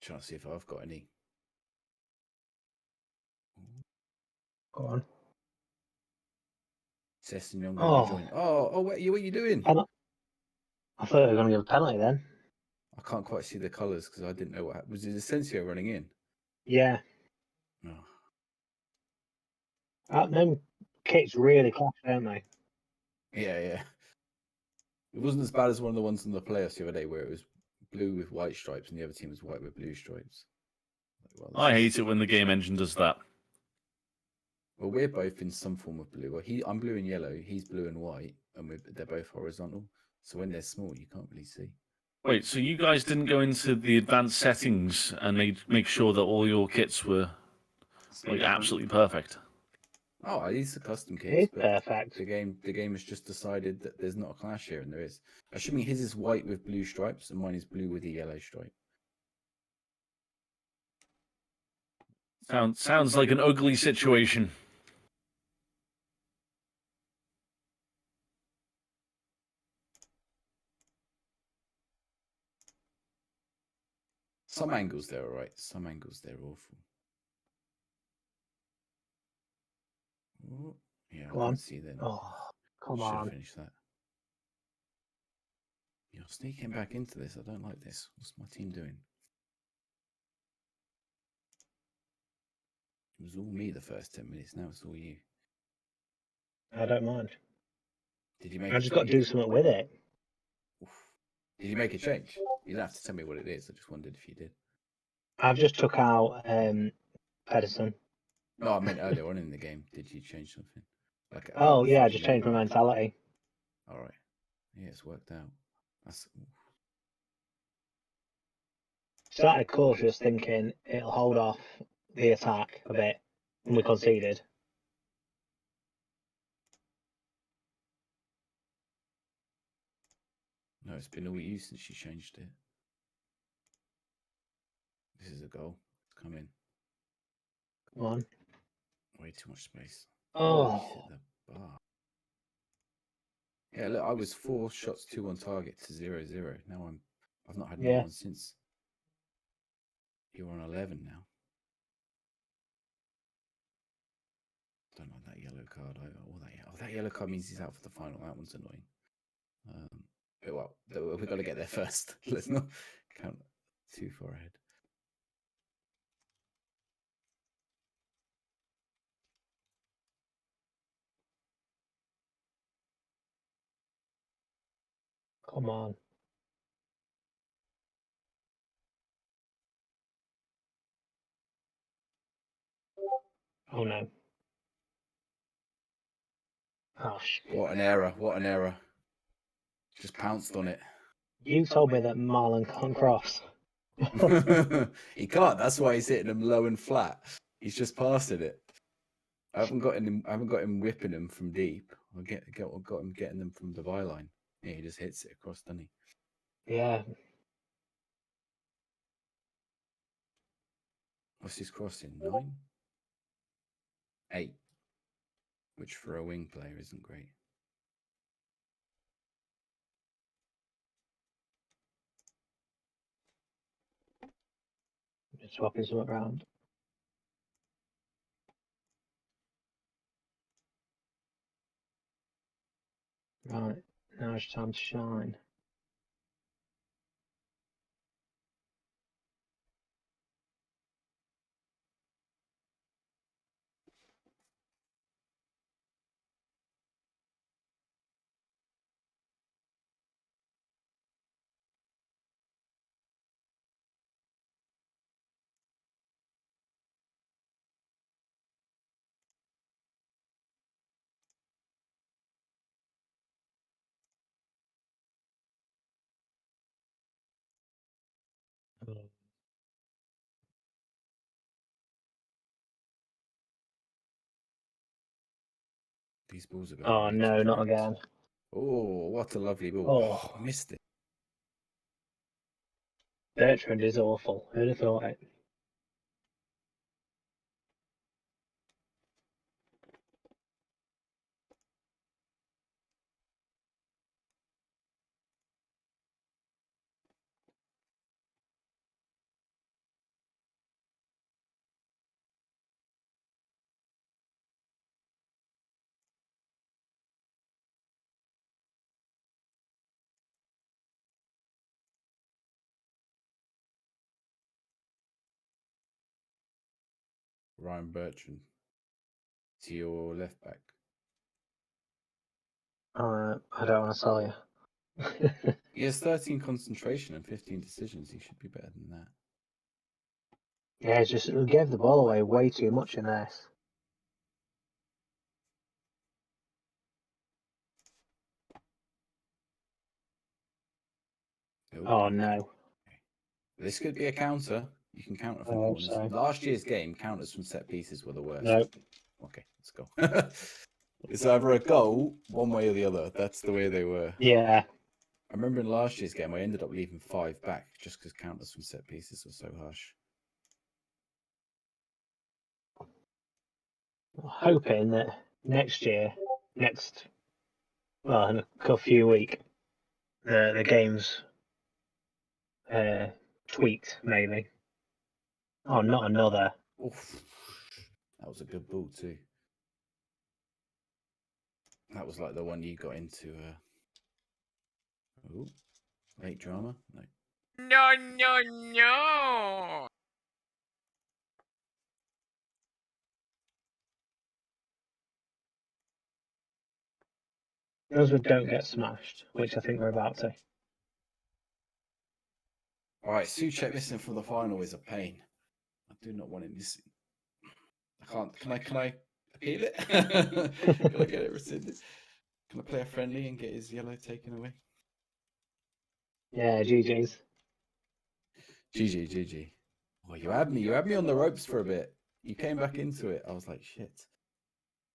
trying to see if I've got any. Go on. Sessignon Oh. join. Oh, what are you doing? I thought they were going to give a penalty then. I can't quite see the colours because I didn't know what happened. Was it Asensio running in? Yeah. Oh. Them kits really clash, don't they? Yeah. It wasn't as bad as one of the ones in the playoffs the other day where it was blue with white stripes and the other team was white with blue stripes. I hate it when the game engine does that. Well, we're both in some form of blue. Well, I'm blue and yellow. He's blue and white, and they're both horizontal. So when they're small, you can't really see. Wait, so you guys didn't go into the advanced settings and make sure that all your kits were like absolutely perfect? Oh, these are custom It kits, is but perfect. the game has just decided that there's not a clash here, and there is. Assuming his is white with blue stripes, and mine is blue with a yellow stripe. Sounds like an ugly situation. Some angles they're alright. Some angles they're awful. Oh, yeah, Come I on. can't see then. Oh, come Should on. have finished that. You're sneaking back into this. I don't like this. What's my team doing? It was all me the first 10 minutes. Now it's all you. I don't mind. Did you make? I just got to do something with it. Oof. Did you make a change? You don't have to tell me what it is. I just wondered if you did. I've just took out Pedersen. No, I meant earlier on in the game. Did you change something? Like, Oh, yeah, I thought just you made changed my one. mentality. All right. Yeah, it's worked out. That's. Started cautious, thinking it'll hold off the attack a bit, and we conceded. No, it's been all you since you changed it. This is a goal. It's coming. Come on. Way too much space. Oh. He's hit the bar. Yeah, look, I was 4 shots, 2 on target to 0-0. Now I've not had another one since. You're on 11 now. Don't like that yellow card. That yellow card means he's out for the final. That one's annoying. But well, we've got to get there first. Let's not count too far ahead. Come on. Oh no. Oh shit. What an error. What an error. Just pounced on it. You told me that Marlon can't cross. He can't. That's why he's hitting them low and flat. He's just passing it. I haven't got him whipping them from deep. I got him getting them from the byline. Yeah, he just hits it across, doesn't he? Yeah. What's his crossing? 9? 8. Which for a wing player isn't great. Just swapping something around. Right. Now it's time to shine. These balls are going Oh way too no, not direct. again. Oh, what a lovely ball. Oh. I missed it. Bertrand is awful. Who'd have thought it? Ryan Bertrand to your left back. I don't want to sell you. He has 13 concentration and 15 decisions. He should be better than that. Yeah, it's just, we gave the ball away way too much in this. Oh no. This could be a counter. You can counter from I hope corners. so. Last year's game, counters from set pieces were the worst. Nope. Okay, let's go. It's either a goal, one way or the other. That's the way they were. Yeah. I remember in last year's game, I ended up leaving 5 back just because counters from set pieces were so harsh. Hoping that next year, well, in a few weeks, the game's tweaked, maybe. Oh, not another. Oof. That was a good ball too. That was like the one you got into. Ooh, late drama? No. No. Those that don't get smashed, which I think we're about to. Alright, Suchek missing for the final is a pain. I do not want him missing. I can't. Can I appeal it? Can I get it rescinded? Can I play a friendly and get his yellow taken away? Yeah, GG's. GG. Oh, you had me on the ropes for a bit. You came back into it. I was like, shit.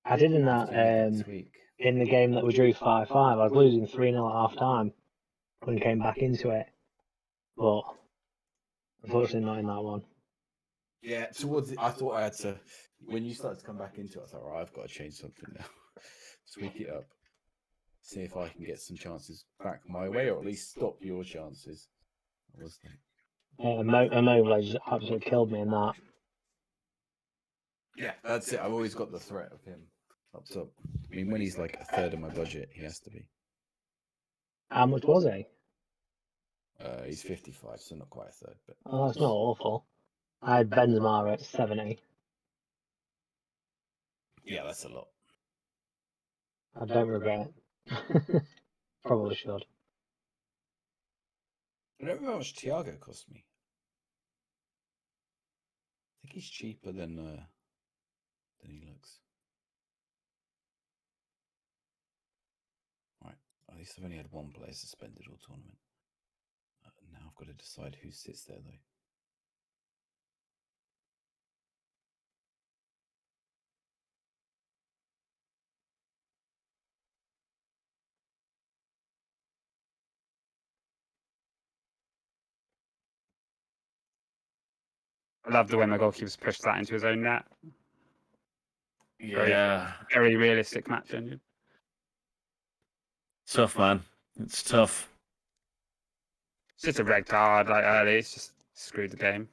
I did in Have that to do this week. in the game that we drew 5-5. I was losing 3-0 at half time and came back into it. But unfortunately not in that one. Yeah, I thought I had to. When you started to come back into it, I thought, right, I've got to change something now. Tweak it up. See if I can get some chances back my way, or at least stop your chances. I was like, Immobile just absolutely killed me in that. yeah, that's it. I've always got the threat of him up top. I mean, when he's like a third of my budget, he has to be. How much was he? He's 55, so not quite a third. But Oh, that's not awful. I had Benzema at 70. yeah, that's a lot. I don't regret it. Probably should. I don't remember how much Thiago cost me. I think he's cheaper than he looks. Right, at least I've only had one player suspended all tournament. Now I've got to decide who sits there, though. I love the way my goalkeeper's pushed that into his own net. Yeah. Very realistic match engine. Tough, man. It's tough. It's just a red card, like early. It's just screwed the game.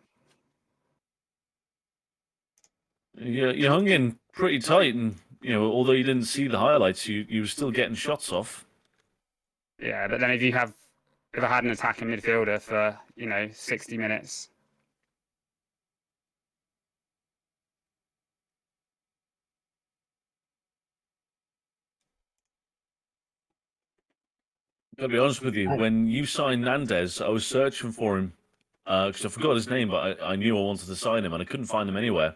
You hung in pretty tight, and although you didn't see the highlights, you were still getting shots off. Yeah, but then if I had an attacking midfielder for 60 minutes. Gotta be honest with you, when you signed Nandez, I was searching for him because I forgot his name, but I knew I wanted to sign him, and I couldn't find him anywhere.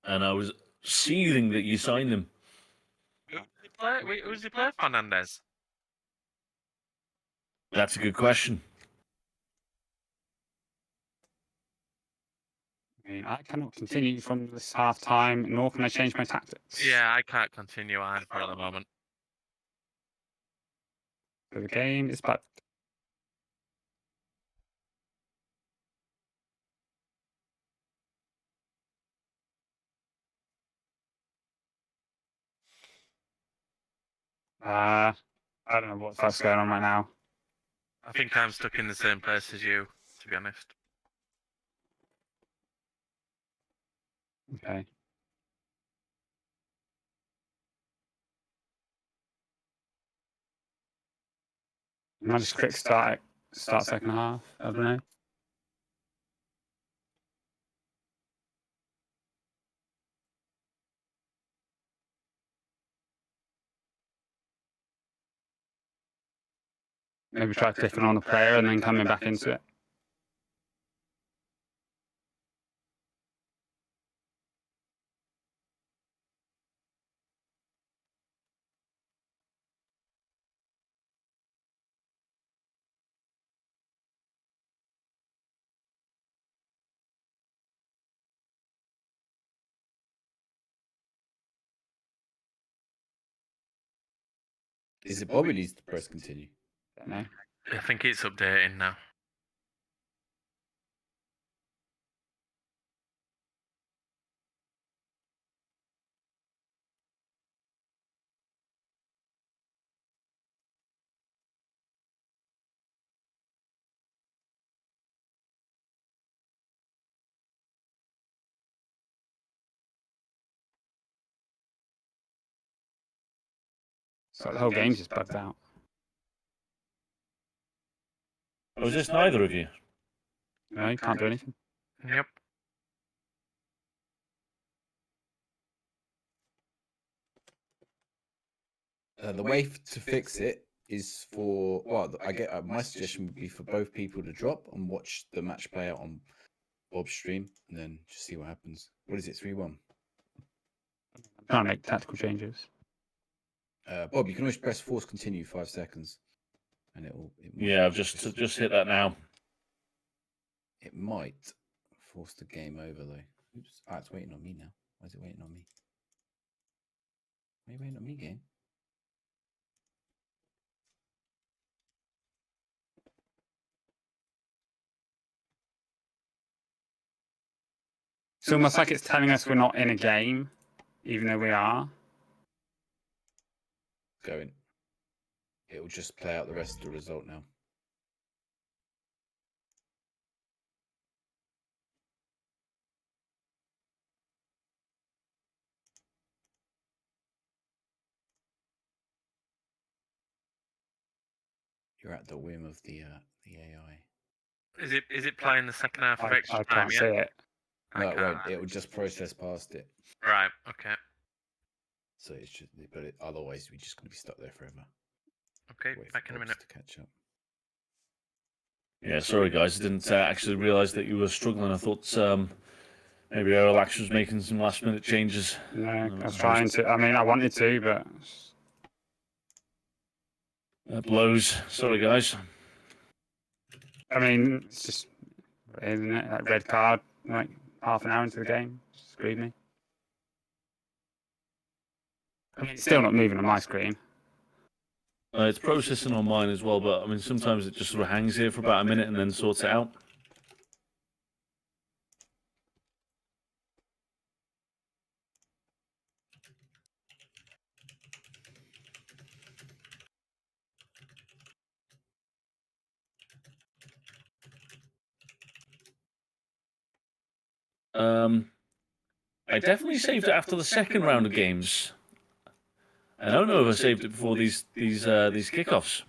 And I was seething that you signed him. Who's the player, Fernandez? That's a good question. I mean, I cannot continue from this half time, nor can I change my tactics. Yeah, I can't continue on for the moment. So the game is but. I don't know what's going on right now. I think I'm stuck in the same place as you, to be honest. Okay. I might just quick start second half. I don't know. maybe try clicking on the player and then coming back into it. Is it Bobby needs to press continue? Don't know. I think it's updating now. So the whole game's just bugged out. Oh, is this neither of you? No, you can't do anything. Yep. The way to fix it is for I get my suggestion would be for both people to drop and watch the match play out on Bob's stream, and then just see what happens. What is it? 3-1. I'm trying to make tactical changes. Bob, you can always press force continue 5 seconds, and it might, Yeah, I've just hit that now. It might force the game over though. Oops. Ah, it's waiting on me now. Why is it waiting on me? Why are you waiting on me, game? It's almost like it's telling us we're not in a game, even though we are. Going. It will just play out the rest of the result now. You're at the whim of the AI. Is it playing the second half of extra I time can't yet? see it. No, it won't. It will just process past it. Right. Okay. So it's just, but otherwise we're just going to be stuck there forever. Okay. Wait for Back in a Bobs minute. to catch up. Yeah, sorry guys, I didn't actually realise that you were struggling. I thought maybe Erlax was making some last minute changes. No, I was trying to. I mean, I wanted to, but That blows. Sorry guys. I mean, it's just, isn't it? That red card, like half an hour into the game, screwed me. I mean, it's still not moving on my screen. It's processing on mine as well, but I mean sometimes it just sort of hangs here for about a minute and then sorts it out. I definitely saved it after the second round of games. I don't know if I saved it before these kickoffs.